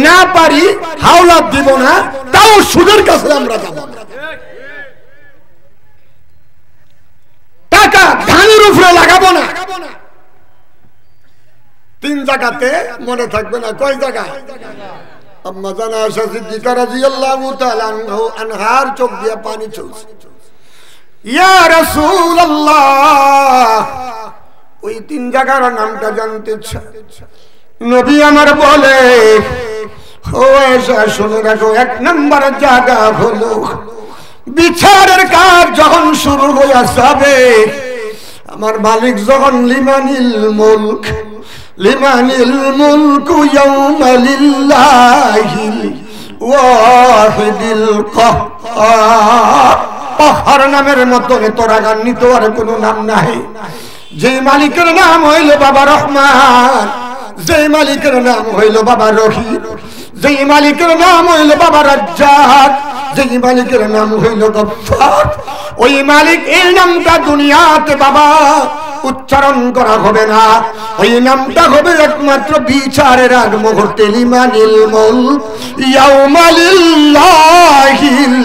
না পারি হাওলাত দিব না, তাও সুদের কাছে আমরা যাব না। টাকা ধানের উপরে লাগাবো না। 3 জায়গাতে মনে থাকবে না। কয় জায়গা? আম্মা জানা আয়েশা সিদ্দিকা রাদিয়াল্লাহু তাআলা আনহার চোখ দিয়ে পানি চলছে। ইয়া রাসূলুল্লাহ, ওই 3 জায়গার নামটা জানতে চাই। নবী আমার বলে, ও আয়েশা শুনে রাখো, 1 নম্বর জায়গা হলো বিচারের কাজ যখন শুরু হয়ে যাবে, আমার মালিক যখন লিমানিল মুলক ইয়াউমা লিল্লাহিল ওয়াহিদিল কাহ্হার নামের মতো তোরাগান্বিত আর কোনো নাম নাই। যে মালিকের নাম হইল বাবা রহমান, যে মালিকের নাম হইল বাবা রহিম, যে মালিকের নাম হইল বাবা রাজ্জাক, যে মালিকের নাম হইল গফফার, ওই মালিক এই নামটা দুনিয়াতে বাবা উচ্চারণ করা হবে না। ওই নামটা হবে একমাত্র বিচারের আগ মুহূর্তে। লিমানিল মুলক ইয়াউমা লিল্লাহিল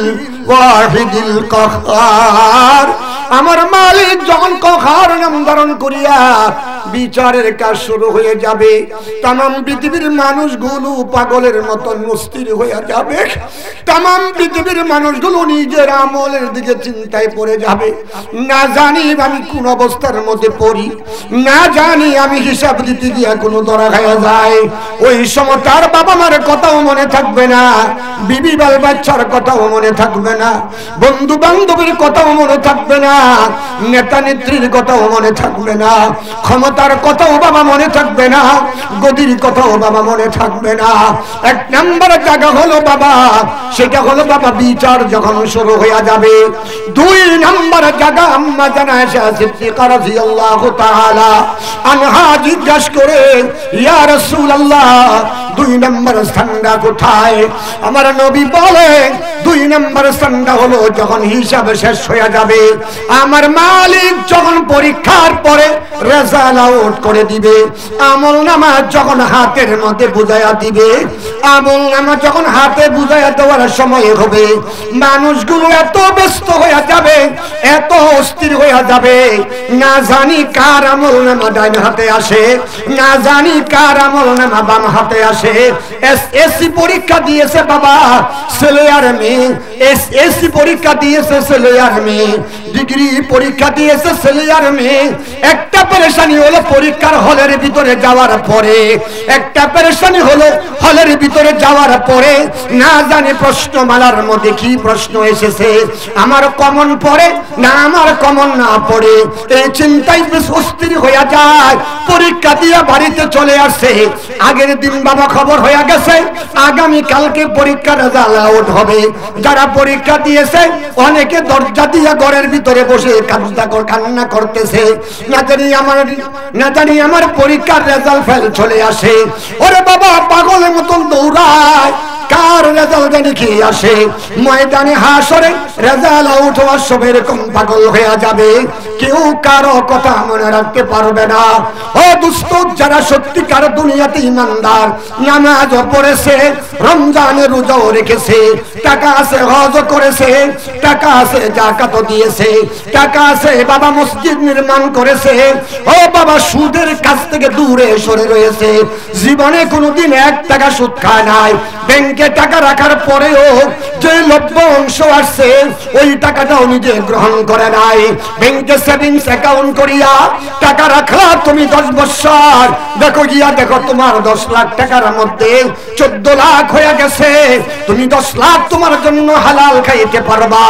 ওয়াহিদিল কাহ্হার, আমার মালিক যখন কাহ্হার নাম ধারণ করিয়া বিচারের কাজ শুরু হয়ে যাবে, তামাম পৃথিবীর মানুষগুলো পাগলের মতন অস্থির হয়ে যাবে। তামাম পৃথিবীর মানুষগুলো নিজের আমলের দিকে চিন্তায় পড়ে যাবে। না জানি আমি কোন অবস্থার মধ্যে পড়ি, না জানি আমি হিসাব দিতে গিয়া কোনো ধরা খাওয়া যায়। ওই সময় তার বাবা মার কথাও মনে থাকবে না, বিবি বাল বাচ্চার কথাও মনে থাকবে না, বন্ধু বান্ধবের কথাও মনে থাকবে না, নেতা নেত্রীর কথাও মনে থাকবে না, ক্ষমতার কথাও বাবা মনে থাকবে না, গদির কথাও বাবা মনে থাকবে না। 1 নম্বর জায়গা হলো বাবা, সেটা হলো বাবা বিচার যখন শুরু হয়ে যাবে। 2 নম্বর জায়গা আম্মা জানা আয়েশা সিদ্দিকা রাদিয়াল্লাহু তাআলা আনহা জিজ্ঞাসা করে, ইয়া রাসূলুল্লাহ 2 নম্বর স্থানটা কোথায়? আমার নবী বলে 2 নম্বর স্থানটা হলো যখন হিসাব শেষ হয়ে যাবে, আমার মালিক যখন পরীক্ষার পরে রেজাল্ট আউট করে দিবে, আমল নামা যখন হাতের মধ্যে বুঝাইয়া দিবে, আমল নামা যখন হাতে বুঝাইয়া দেওয়ার সময় হবে, মানুষগুলো এত ব্যস্ত হয়ে যাবে, এত অস্থির হয়ে যাবে, না জানি কার আমল নামা ডান হাতে আসে, না জানি কার আমল নামা বাম হাতে আসে। এসএসসি পরীক্ষা দিয়েছে বাবা ছেলে আর মেয়ে, এসএসসি পরীক্ষা দিয়েছে ছেলে আর মেয়ে, ডিগ্রি পরীক্ষা দিয়েছে ছেলে আর মেয়ে। একটা পেরেশানি হলো পরীক্ষার হলের ভিতরে যাওয়ার পরে, একটা পেরেশানি হলো হলের ভিতরে যাওয়ার পরে না জানি প্রশ্নমালার মধ্যে কি প্রশ্ন এসেছে, আমার কমন পড়ে না আমার কমন না পড়ে, এই চিন্তায় বেশ অস্থির হয়ে যায়। পরীক্ষা দিয়ে বাড়িতে চলে আসছে, আগের দিন বাবা খবর হয়ে গেছে আগামী কালকে পরীক্ষার রেজাল্ট আউট হবে। যারা পরীক্ষা দিয়েছে অনেকে দরজা দিয়ে ঘরের ভিতরে বসে কান্না করতেছে, না জানি আমার পরীক্ষার রেজাল্ট ফেল চলে আসে। ওরে বাবা পাগলের মতন দৌড়ায়, কার রেজাল্ট জানি কি আসে। ময়দানে হাসরে রেজাল্ট আউট হওয়ার সব এরকম পাগল হয়ে যাবে, কেউ কারো কথা মনে রাখতে পারবে না। ও দুস্থ, যারা সত্যিকার দুনিয়াতে ইমানদার, নামাজও পড়েছে, রমজানের রোজাও রেখেছে, টাকা আছে হজ করেছে, টাকা আছে যাকাত দিয়েছে, টাকা আছে বাবা মসজিদ নির্মাণ করেছে, ও বাবা সুদের কাছ থেকে দূরে সরে রয়েছে, জীবনে কোনোদিন 1 টাকা সুদ খায় নাই, ব্যাংকে টাকা রাখার পরেও যে লভ্য অংশ আসছে ওই টাকাটাও নিজে গ্রহণ করে নাই। ব্যাংকে সেভিংস অ্যাকাউন্ট করিয়া টাকা রাখলা তুমি 10 বছর, দেখো গিয়া দেখো তোমার 10 লাখ টাকার মধ্যে 14 লাখ হয়ে গেছে। তুমি 10 লাখ তোমার জন্য হালাল খাইতে পারবা,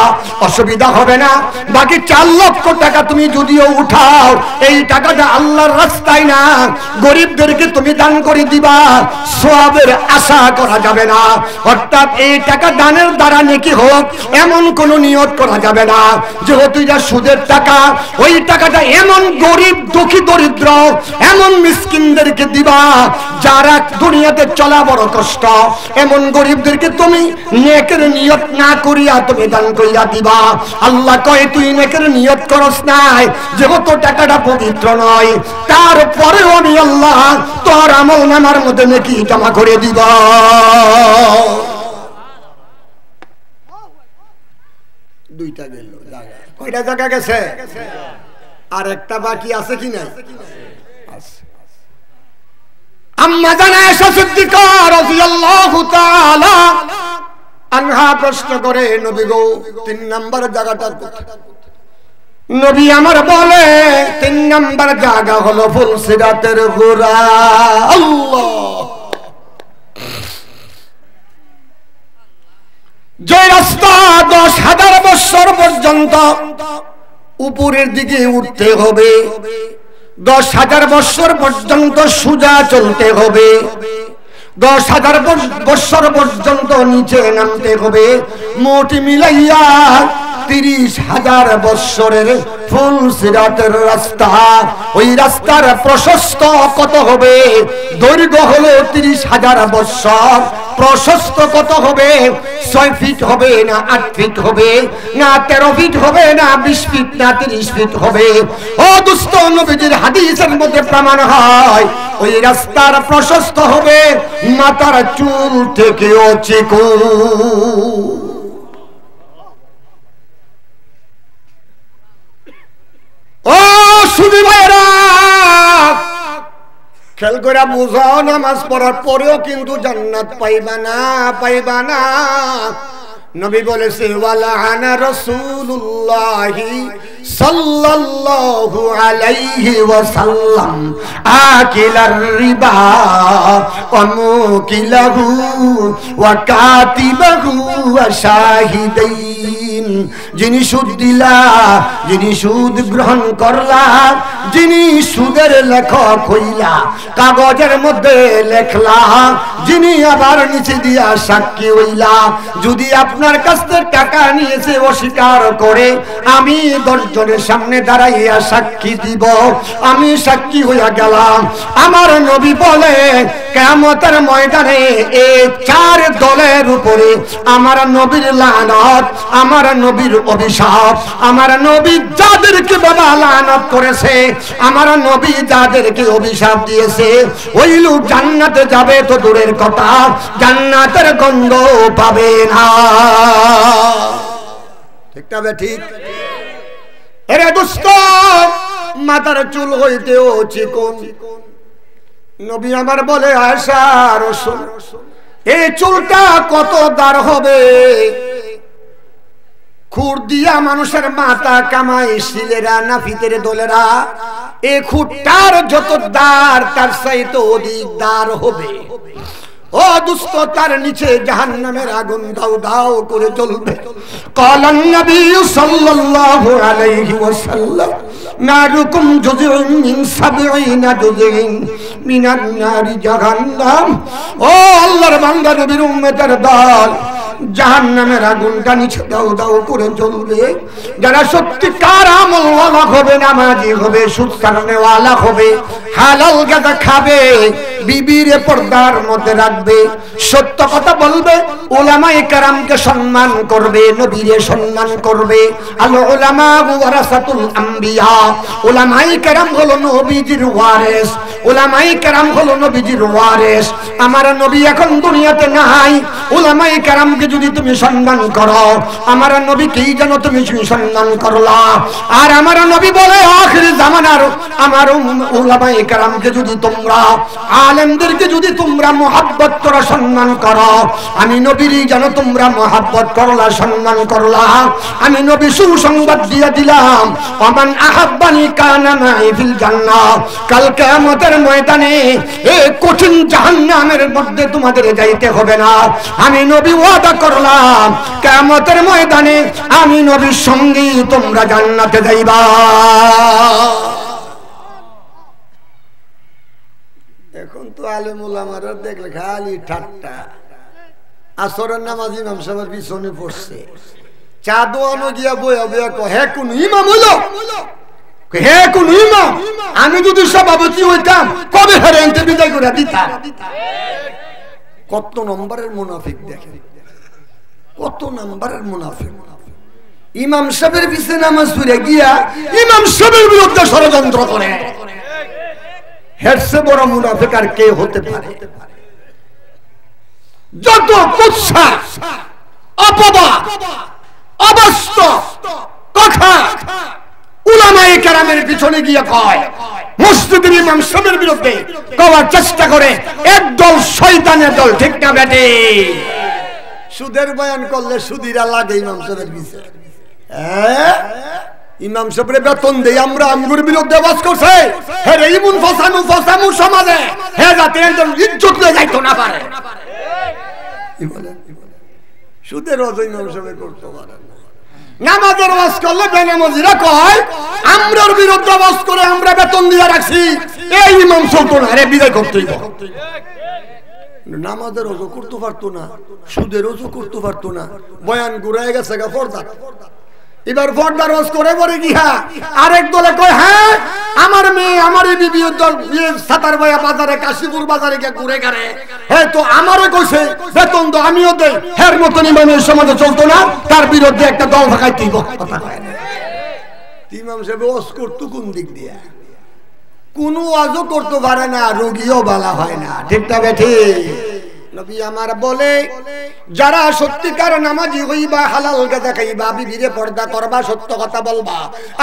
অসুবিধা হবে না। বাকি 4 লক্ষ টাকা তুমি যদিও উঠাও, এই টাকাটা আল্লাহর রাস্তায় না, গরিবদেরকে তুমি দান করে দিবা, সওয়াবের আশা করা যাবে না। অর্থাৎ এই টাকা দানের দ্বারা নেকি হোক এমন কোন নিয়ত করা যাবে না। যেহেতু এটা সুদের টাকা, ওই টাকাটা এমন গরিব দুঃখী দরিদ্র এমন মিসকিনদেরকে দিবা যারা দুনিয়াতে চলা বড় কষ্ট, এমন গরিবদেরকে তুমি নেকের নিয়ত না করিয়া তুমি দান করিয়া দিবা। আল্লাহ কয় তুই নেকের নিয়ত করস নাই, যেহেতু টাকাটা পবিত্র নয়, তারপরেও আমি আল্লাহ তোর আমল নামার মধ্যে নেকি জমা করে দিব। দুইটা গেল, কয়টা জায়গা গেছে? আর একটা বাকি আছে কি না? আম্মা জানা আয়েশা সিদ্দিকা রাদিয়াল্লাহু তাআলা আনহা প্রশ্ন করে, নবী গো 3 নাম্বার জায়গাটা কোথায়? নবী আমার বলে 3 নাম্বার জায়গা হলো ফুলসিরাতের গোড়া। আল্লাহ, যে রাস্তা 10,000 বছর পর্যন্ত উপরের দিকে উঠতে হবে, 10,000 বছর পর্যন্ত সোজা চলতে হবে, 10,000 বছর পর্যন্ত নিচে নামতে হবে, মোট মিলাইয়া 30,000 বছরের ফুলসিরাতের রাস্তা। ওই রাস্তার প্রশস্ত কত হবে? দৈর্ঘ্য হলো 30,000 বছর, প্রশস্ত কত হবে? 6 ফিট হবে না 8 ফিট হবে না 13 ফিট হবে না 20 ফিট না 30 ফিট হবে? ও দুস্থ, নবীজির হাদিসের মধ্যে প্রমাণ হয় ওই রাস্তার প্রশস্ত হবে মাথার চুল থেকেও চিকন। ও সুধী ভাইরা, খেয়াল করে বুঝাও, নামাজ পড়ার পরেও কিন্তু জান্নাত পাইবা না, পাইবা না। নবী বলেছে ওয়ালানা রাসূলুল্লাহি সাল্লাল্লাহু আলাইহি ওয়াসাল্লাম আকিলার রিবা ওয়া মুকিলাহু ওয়া কাতিবাহু ওয়া শাহিদাইন। যিনি সুদ দিলা, যিনি সুদ গ্রহণ করলা, যিনি সুদের লেখক হইলা, কাগজের মধ্যে লেখলা, যিনি আবার নিচে দিয়া সাক্ষী হইলা, যদি আপনার কাছ থেকে টাকা নিয়েছে অস্বীকার করে, আমি 10 জনের সামনে দাঁড়াইয়া সাক্ষী দিব, আমি সাক্ষী হইয়া গেলাম। আমার নবী বলে কিয়ামতের ময়দানে এই 4 দলের উপরে আমার নবীর লানত, আমার নবীর অভিশাপ, আমার নবী যাদেরকে বাবা লানত করেছে, আমার নবী যাদেরকে অভিশাপ দিয়েছে, ওই লোক জান্নাতে যাবে তো দূরের কথা, জান্নাতের গন্ধ পাবে না। ঠিক না? ঠিক। এরে দোস্ত, মাথার চুল হইতেও চিকন। নবী আমার বলে আয়েশা রাসূল, এই চুলটা কত দার হবে? খুর দিয়া মানুষের মাথা কামাই শিলেরা নাফিতের দোলেরা, এ খুঁটার যত দ্বার তার চাইতে অধিক দ্বার হবে। ও দুস্থ, তার নিচে জাহান্নামের আগুন দাউ দাউ করে জ্বলবে। ক্বালান নবী সাল্লাল্লাহু আলাইহি ওয়াসাল্লাম নারুকুম জুজউন মিন ৭০ জুজউন মিনান নারি জাহান্নাম। ও আল্লাহর বান্দা, নবীর উম্মতের দল, জাহান্নামের আগুনটা নিচে দাউ দাউ করে জ্বলবে। যারা সত্যিকার আমলওয়ালা হবে, নামাজি হবে, সুদ ছাড়নেওয়ালা হবে, হালাল গাদা খাবে, বিবির পর্দার মধ্যে রাখবে, সত্য কথা বলবে, উলামায়ে কেরামকে সম্মান করবে, নবীরে সম্মান করবে। আল উলামা ওয়ারাসাতুল আম্বিয়া, উলামায়ে কেরাম হলো নবীজির ওয়ারিস, উলামায়ে কেরাম হলো নবীজির ওয়ারিস। আমার নবী এখন দুনিয়াতে নাই, উলামায়ে কেরামকে যদি তুমি সম্মান করো, আমার নবীকেই যেন তুমি সম্মান করলা। আর আমার নবী বলে আখির জামানার আমার উলামায়ে কেরামকে যদি তোমরা, আলেমদেরকে যদি তোমরা মুহাব্বত করো, সম্মান করো, আমি নবীরই যেন তোমরা মুহাব্বত করলা, সম্মান করলা। আমি নবী সুসংবাদ দিয়ে দিলাম, আমান আহাব্বানি কানা মাই ফিল জান্নাহ। কাল কিয়ামতের ময়দানে এই কঠিন জাহান্নামের মধ্যে তোমাদের যাইতে হবে না। আমি নবী ওয়াদা করলাম, কিয়ামতের ময়দানে আমি নবীর সঙ্গে তোমরা জান্নাতে যাইবা। এখন তো আলেম ওলামারা দেখলে খালি ঠাট্টা। আসরের নামাজ ইমাম সাহেবের পিছনে পড়ছে, চা দোয়ানো গিয়া বইয়া বইয়া কয়, হে কোন ইমাম হইলো, হে কোন ইমাম, আমি যদি সভাপতি হইতাম কবে হেরে এনতে বিদায় করে দিতাম। কত নম্বরের মুনাফিক দেখেন, কত নম্বরের মুনাফিক। ইমাম সাহেবের পিছনে নামাজ পড়ে গিয়া ইমাম সাহেবের বিরুদ্ধে ষড়যন্ত্র করে। হেরসে বড় মুনাফিক আর কে হতে পারে? যত কুৎসা, অপবাদ, অবাস্তব কথা উলামায়ে কেরামের পিছনে গিয়ে কয়, মসজিদের ইমাম সাহেবের বিরুদ্ধে কওয়ার চেষ্টা করে, একদল শয়তানের দল, ঠিক না বেটে? সুদের বয়ান করলে সুদীরা লাগে ইমাম সাহেবের পিছনে। ইমাম সাহেবের বেতন দেই আমরা, আমগুর বিরুদ্ধে আওয়াজ করছে, হে রে ইমুন ফসানু ফসামু সমাজে, হে যাতে একজন ইজ্জত লয়ে যাইতো না পারে। কি বলে? সুদের ওয়াজ ইমাম সাহেব করতে পারে না। নামাজের ওয়াজ করলে বেনামাজিরা কয়, আমরার বিরুদ্ধে আওয়াজ করে আমরা বেতন দিয়ে রাখছি, এই ইমাম চলতো না, রে বিদায় করতেই হবে। নামাজের ওযু করতে পারতো না, সুদের ওযু করতে পারতো না, বয়ান ঘুরায় গেছে গা পর্দা। এবার পর্দার ওয়াজ করে পরে গিয়া আরেক দলে কয়, হ্যাঁ আমার মেয়ে, আমার বিবি সাতার বয়া বাজারে, কাশীপুর বাজারে গিয়ে ঘুরে গেলে, হ্যাঁ তো আমারও কইছে বেতন তো আমিও দেই, হের মতন ইমামের সমাজে চলতো না, তার বিরুদ্ধে একটা দল থাকাই তুই কথা হয় না। ইমাম সাহেব ওয়াজ করতো কোন দিক দিয়ে? কোন ওয়াজও করতে পারে না, রোগীও বলা হয় না, ঠিক না বেঠি? নবী আমার বলে, যারা সত্যিকার নামাজি হইবা, হালাল গাদা খাইবা, বিবিরে পর্দা করবা, সত্য কথা বলবা,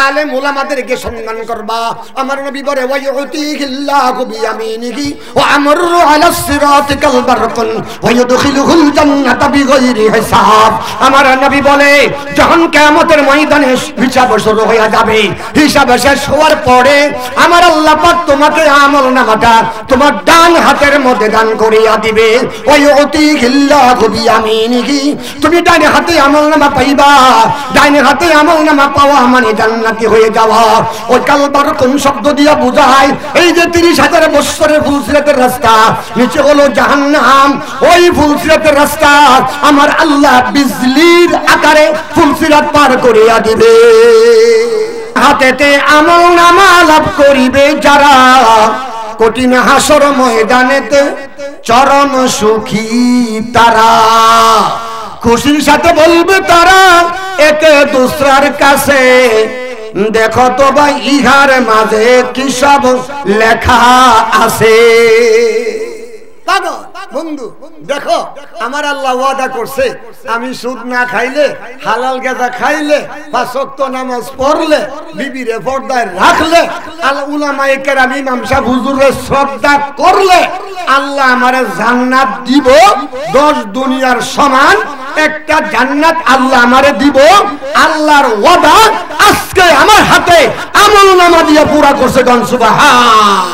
আলেম ওলামাদেরকে সম্মান করবা, আমার নবী বলে ওয়ায়ুতিহিল্লাহু বিয়ামিনিহি ওয়া আমরু আলাস সিরাতি কাল বারকুন ওয়া ইউদখিলুহুল জান্নাতা বিগাইরি হিসাব। আমার নবী বলে, যখন কিয়ামতের ময়দানে হিসাব শুরু হয়ে যাবে, হিসাব শেষ হওয়ার পরে আমার আল্লাহ পাক তোমাকে আমলনামাটা তোমার ডান হাতের মধ্যে দান করিয়া দিবে। তুমি ডাইনে হাতে আমলনামা পাইবা, ডাইনে হাতে আমলনামা পাওয়া মানে জান্নাতি হয়ে যাওয়া। ওই কাল বারকুন শব্দ দিয়া বুঝায় এই যে ৩০,০০০ বছরের ফুলসিরাতের রাস্তা, নিচে হলো জাহান্নাম। ওই ফুলসিরাতের রাস্তা আমার আল্লাহ বিজলির আকারে ফুলসিরাত পার করিয়া দিবে। হাতেতে আমলনামা লাভ করিবে যারা, কঠিন হাসর ময়দানেতে চরম সুখী তারা। খুশির সাথে বলবে তারা একে দুসরার কাছে, দেখো তো ভাই ইহার মাঝে কি সব লেখা আছে। বন্ধু দেখো আমার আল্লাহ ওয়াদা করছে আমি সুদ না খাইলে হালাল গাঁজা খাইলে পাঁচ ওয়াক্ত নামাজ পড়লে বিবিরে পর্দায় রাখলে আল উলামায়ে কেরাম ইমাম সাহেব হুজুরের শ্রদ্ধা করলে আল্লাহ আমারে জান্নাত দিব 10 দুনিয়ার সমান একটা জান্নাত আল্লাহ আমারে দিব আল্লাহর ওয়াদা আজকে আমার হাতে আমলনামা দিয়ে পুরা করছে গান সুবহান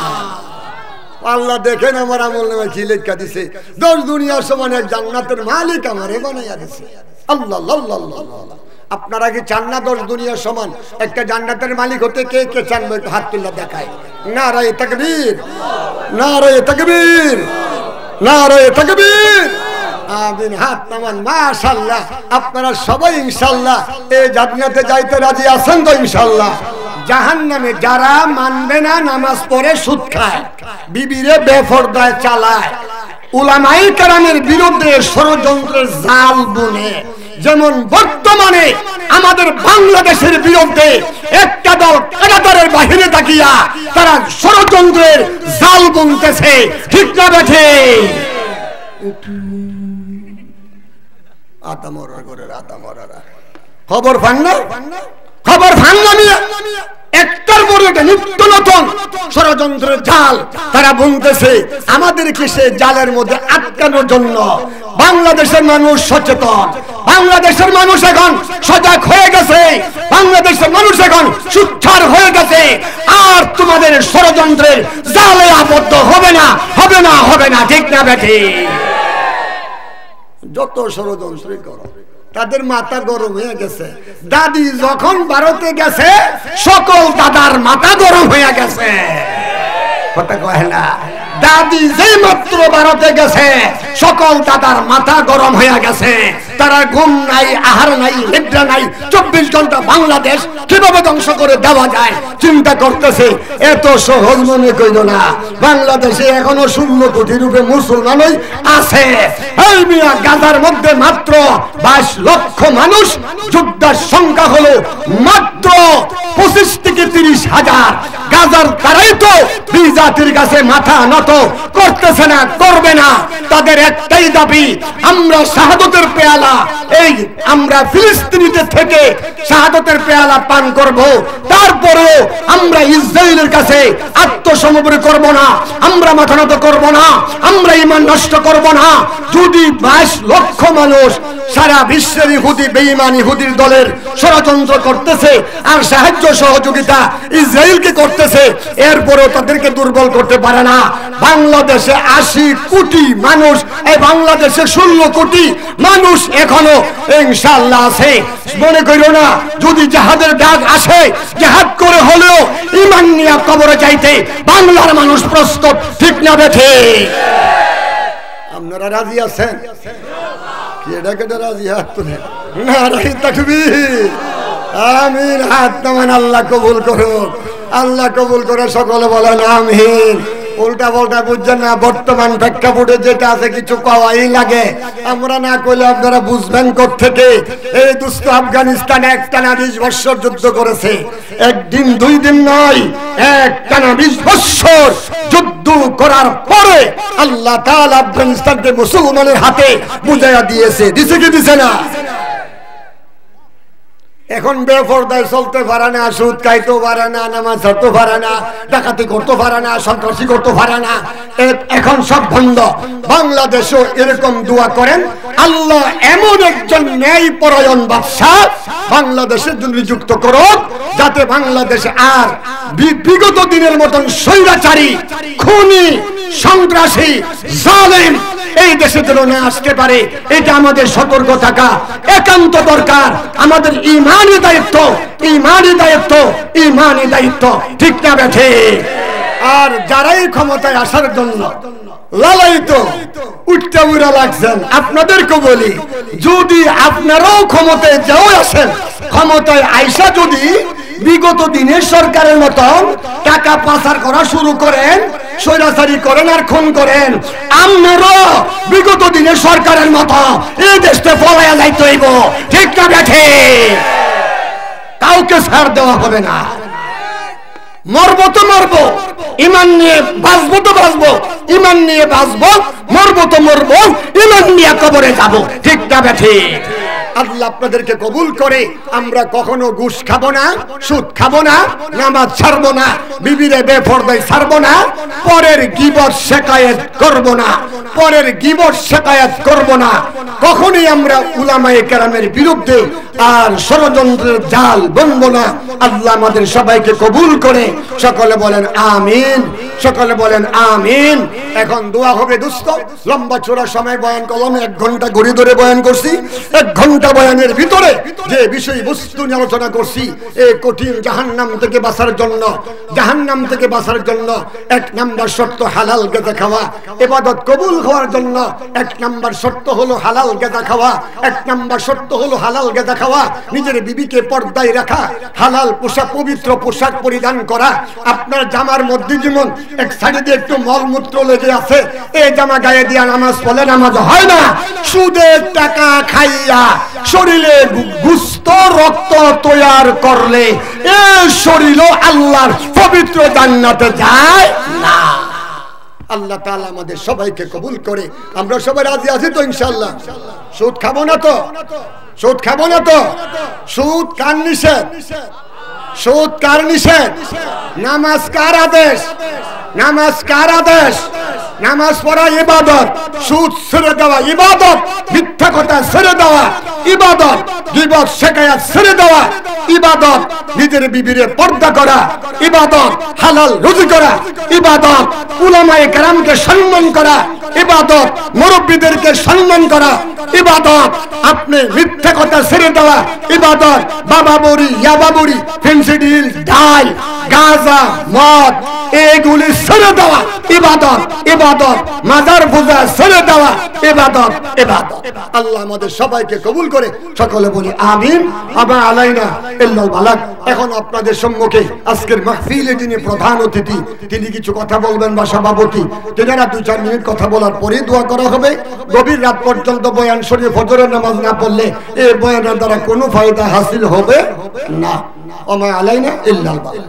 আল্লাহ দেখেন আমার আমলনামা কি লেখা দিছে 10 দুনিয়ার সমান এক জান্নাতের মালিক আমারে বানাইয়া দিছে আল্লাহ আল্লাহ আল্লাহ আপনারা কি চান না 10 দুনিয়ার সমান একটা জান্নাতের মালিক হতে কে কে চান একটু হাত তুলে দেখায় নারায়ে তাকবীর নারায়ে তাকবীর নারায়ে তাকবীর আমিন হাত নামান মাশাআল্লাহ আপনারা সবাই ইনশাআল্লাহ এই জান্নাতে যাইতে রাজি আছেন তো ইনশাআল্লাহ জাহান্নামে যারা মানবে না নামাজ পড়ে সুদ খায় বিবিরে বেপরদায় চালায় উলামায়ে কেরামের বিরুদ্ধে ষড়যন্ত্রের জাল বুনে যেমন বর্তমানে আমাদের বাংলাদেশের বিরুদ্ধে একটা দল কারাগারের বাহিরে তাকিয়া তারা ষড়যন্ত্রের জাল বুনতেছে ঠিক না বেঠে আতামরা করে আতামরা খবর পান না খবর পান না মিয়া একটার পর একটা নিত্য নতুন ষড়যন্ত্রের জাল তারা বুনতেছে আমাদেরকে সে জালের মধ্যে আটকানোর জন্য বাংলাদেশের মানুষ সচেতন বাংলাদেশের মানুষ এখন সজাগ হয়ে গেছে বাংলাদেশের মানুষ এখন সুচ্চার হয়ে গেছে আর তোমাদের ষড়যন্ত্রের জালে আবদ্ধ হবে না হবে না হবে না ঠিক না বেঠি যত ষড়যন্ত্রই করো তাদের মাথা গরম হয়ে গেছে দাদি যখন ভারতে গেছে সকল দাদার মাথা গরম হয়ে গেছে কথা কয় না দাদি যেই মাত্র ভারতে গেছে সকল দাদার মাথা গরম হয়ে গেছে তারা ঘুম নাই আহার নাই নিদ্রা নাই 24 ঘন্টা বাংলাদেশ কিভাবে ধ্বংস করে দেওয়া যায় চিন্তা করতেছে এত সহজ মনে কইল না বাংলাদেশে এখনো 16 কোটি রূপে মুসলমানই আছে এই মিয়া গাজার মধ্যে মাত্র 22 লক্ষ মানুষ যোদ্ধার সংখ্যা হলো মাত্র 25 থেকে 30 হাজার গাজার তারাই তো দুই জাতির কাছে মাথা নত করতেছে না করবে না তাদের একটাই দাবি আমরা শাহাদাতের পেয়ালা এই আমরা ফিলিস্তিনিতে থেকে শাহাদাতের পেয়ালা পান করব তারপরেও আমরা ইসরায়েলের কাছে আত্মসমর্পণ করব না আমরা মাথা নত করব না আমরা ঈমান নষ্ট করব না যদি 22 লক্ষ মানুষ সারা বিশ্বের ইহুদি বেঈমান ইহুদির দলের ষড়যন্ত্র করতেছে আর সাহায্য সহযোগিতা ইসরায়েলকে করতেছে এরপরেও তাদেরকে দুর্বল করতে পারে না বাংলাদেশে 80 কোটি মানুষ এই বাংলাদেশে 16 কোটি মানুষ এখনো ইনশাআল্লাহ আছে মনে করিও না যদি জিহাদের ডাক আসে জিহাদ করে হলেও ঈমান নিয়ে কবরে যাইতে বাংলার মানুষ প্রস্তুত ঠিক না বেঠে আপনারা রাজি আছেন কেডা কেডা রাজি হাত তুলে নারায়ে তাকবীর আমিন হাত নামান আল্লাহ কবুল করুক আল্লাহ কবুল করে সকলে বলেন আমিন উল্টা পাল্টা বুঝছেন না বর্তমান প্রেক্ষাপটে যেটা আছে কিছু পাওয়াই লাগে আমরা না কইলে আপনারা বুঝবেন কোত্থেকে এই দুষ্ট আফগানিস্তানে একটানা 20 বছর যুদ্ধ করেছে একদিন দুই দিন নয় একটানা 20 বছর যুদ্ধ করার পরে আল্লাহ তাআলা আফগানিস্তানকে মুসলমানের হাতে বুঝাইয়া দিয়েছে দিছে কি দিছে না এখন বেপরদায় চলতে পারে না সুদ খাইতে পারে না নামাজ পড়তে পারে না ডাকাতি করতে পারে না সন্ত্রাসী করতে পারে না এখন সব বন্ধ বাংলাদেশও এরকম দোয়া করেন আল্লাহ এমন একজন ন্যায়পরায়ণ বাদশা বাংলাদেশের জন্য নিযুক্ত করুক যাতে বাংলাদেশে আর বিগত দিনের মতন স্বৈরাচারী খুনি সন্ত্রাসী জালেম এই দেশে যেন না আসতে পারে এটা আমাদের সতর্ক থাকা একান্ত দরকার আমাদের ঈমানি দায়িত্ব ঈমানি দায়িত্ব ঈমানি দায়িত্ব ঠিক না বেঠে আর যারাই ক্ষমতায় আসার জন্য লালায়িত উঠতে উড়া লাগছেন আপনাদেরকে বলি যদি আপনারাও ক্ষমতায় যাও আসেন ক্ষমতায় আইসা যদি বিগত দিনের সরকারের মতন টাকা পাচার করা শুরু করেন স্বৈরাচারী করেন আর খুন করেন আমরাও বিগত দিনের সরকারের মতো এই দেশে পলায়া যাইতে হইব ঠিক না বেঠে কাউকে ছাড় দেওয়া হবে না মরবো তো মরবো, ইমান নিয়ে বাঁচবো তো বাঁচবো, ইমান নিয়ে বাঁচবো, মরবো তো মরবো, ইমান নিয়ে কবরে যাব। ঠিক না ঠিক? আল্লাহ আপনাদেরকে কবুল করে আমরা কখনো ঘুষ খাবো না, সুদ খাবো না, নামাজ ছাড়বো না, বিবিরে বেপরদায় ছাড়বো না, পরের গীবত শিকায়েত করবো না, পরের গীবত শিকায়েত করবো না, কখনোই আমরা উলামায়ে কেরামের বিরুদ্ধে আর ষড়যন্ত্রের জাল বুনবো না। আল্লাহ আমাদের সবাইকে কবুল করে সকলে বলেন আমিন, সকলে বলেন আমিন। এখন দোয়া হবে দোস্ত। লম্বা চোরা সময় বয়ান করলাম, 1 ঘন্টা ঘড়ি ধরে বয়ান করছি। 1 ঘন্টা বয়ানের ভিতরে যে বিষয়বস্তু নিয়ে আলোচনা করছি, এই কঠিন জাহান্নাম থেকে বাঁচার জন্য, জাহান্নাম থেকে বাঁচার জন্য 1 নাম্বার শর্ত হালাল গাঁজা খাওয়া। ইবাদত কবুল হওয়ার জন্য 1 নাম্বার শর্ত হলো হালাল গাঁজা খাওয়া। 1 নাম্বার শর্ত হলো হালাল গাঁজা খাওয়া। নিজের বিবিকে পর্দায় রাখা, হালাল পোশাক, পবিত্র পোশাক পরিধান করা। আপনার জামার মধ্যে যেমন এক সাইডে দিয়ে একটু মলমূত্র লেগে আছে, এই জামা গায়ে দিয়ে নামাজ পড়লে নামাজ হয় না। সুদের টাকা খাইয়া শরীরে গুস্ত রক্ত তৈয়ার করলে এই শরীর আল্লাহর পবিত্র জান্নাতে যায় না। আল্লাহ তাআলা আমাদের সবাইকে কবুল করে। আমরা সবাই রাজি আছি তো ইনশাআল্লাহ? সুদ খাবো না তো? সুদ খাবো না তো? সুদ কার নিষেধ? সুদ কার নিষেধ? নামাজ কার আদেশ? নামাজ কার আদেশ? নামাজ পড়া ইবাদত, সুদ ছেড়ে দেওয়া ইবাদত, মিথ্যা কথা ছেড়ে দেওয়া ইবাদত, গীবত শিকায়াত ছেড়ে দেওয়া ইবাদত, নিজের বিবিরে পর্দা করা ইবাদত, হালাল রুজি করা ইবাদত, উলামায়ে কেরামকে সম্মান করা ইবাদত, মুরব্বিদেরকে সম্মান করা ইবাদত, আপনি মিথ্যা কথা ছেড়ে দেওয়া ইবাদত, বাবা বড়ি, ইয়াবা বড়ি, ফেন্সিডিল, ডাল, গাঁজা, মদ এগুলি ছেড়ে দেওয়া ইবাদত, ইবাদত, মাজার পূজা ছেড়ে দেওয়া ইবাদত, ইবাদত। আল্লাহ আমাদের সবাইকে কবুল করে সকলে বলি আমিন। আমা আলাইনা ইল্লাল বালাগ। এখন আপনাদের সম্মুখে আজকের মাহফিলে যিনি প্রধান অতিথি, তিনি কিছু কথা বলবেন বা সভাপতি, তেনারা 2-4 মিনিট কথা বলার পরে দোয়া করা হবে। গভীর রাত পর্যন্ত বয়ান শুনে ফজরের নামাজ না পড়লে এই বয়ানের দ্বারা কোনো ফায়দা হাসিল হবে না। আমা আলাইনা ইল্লাল বালাগ।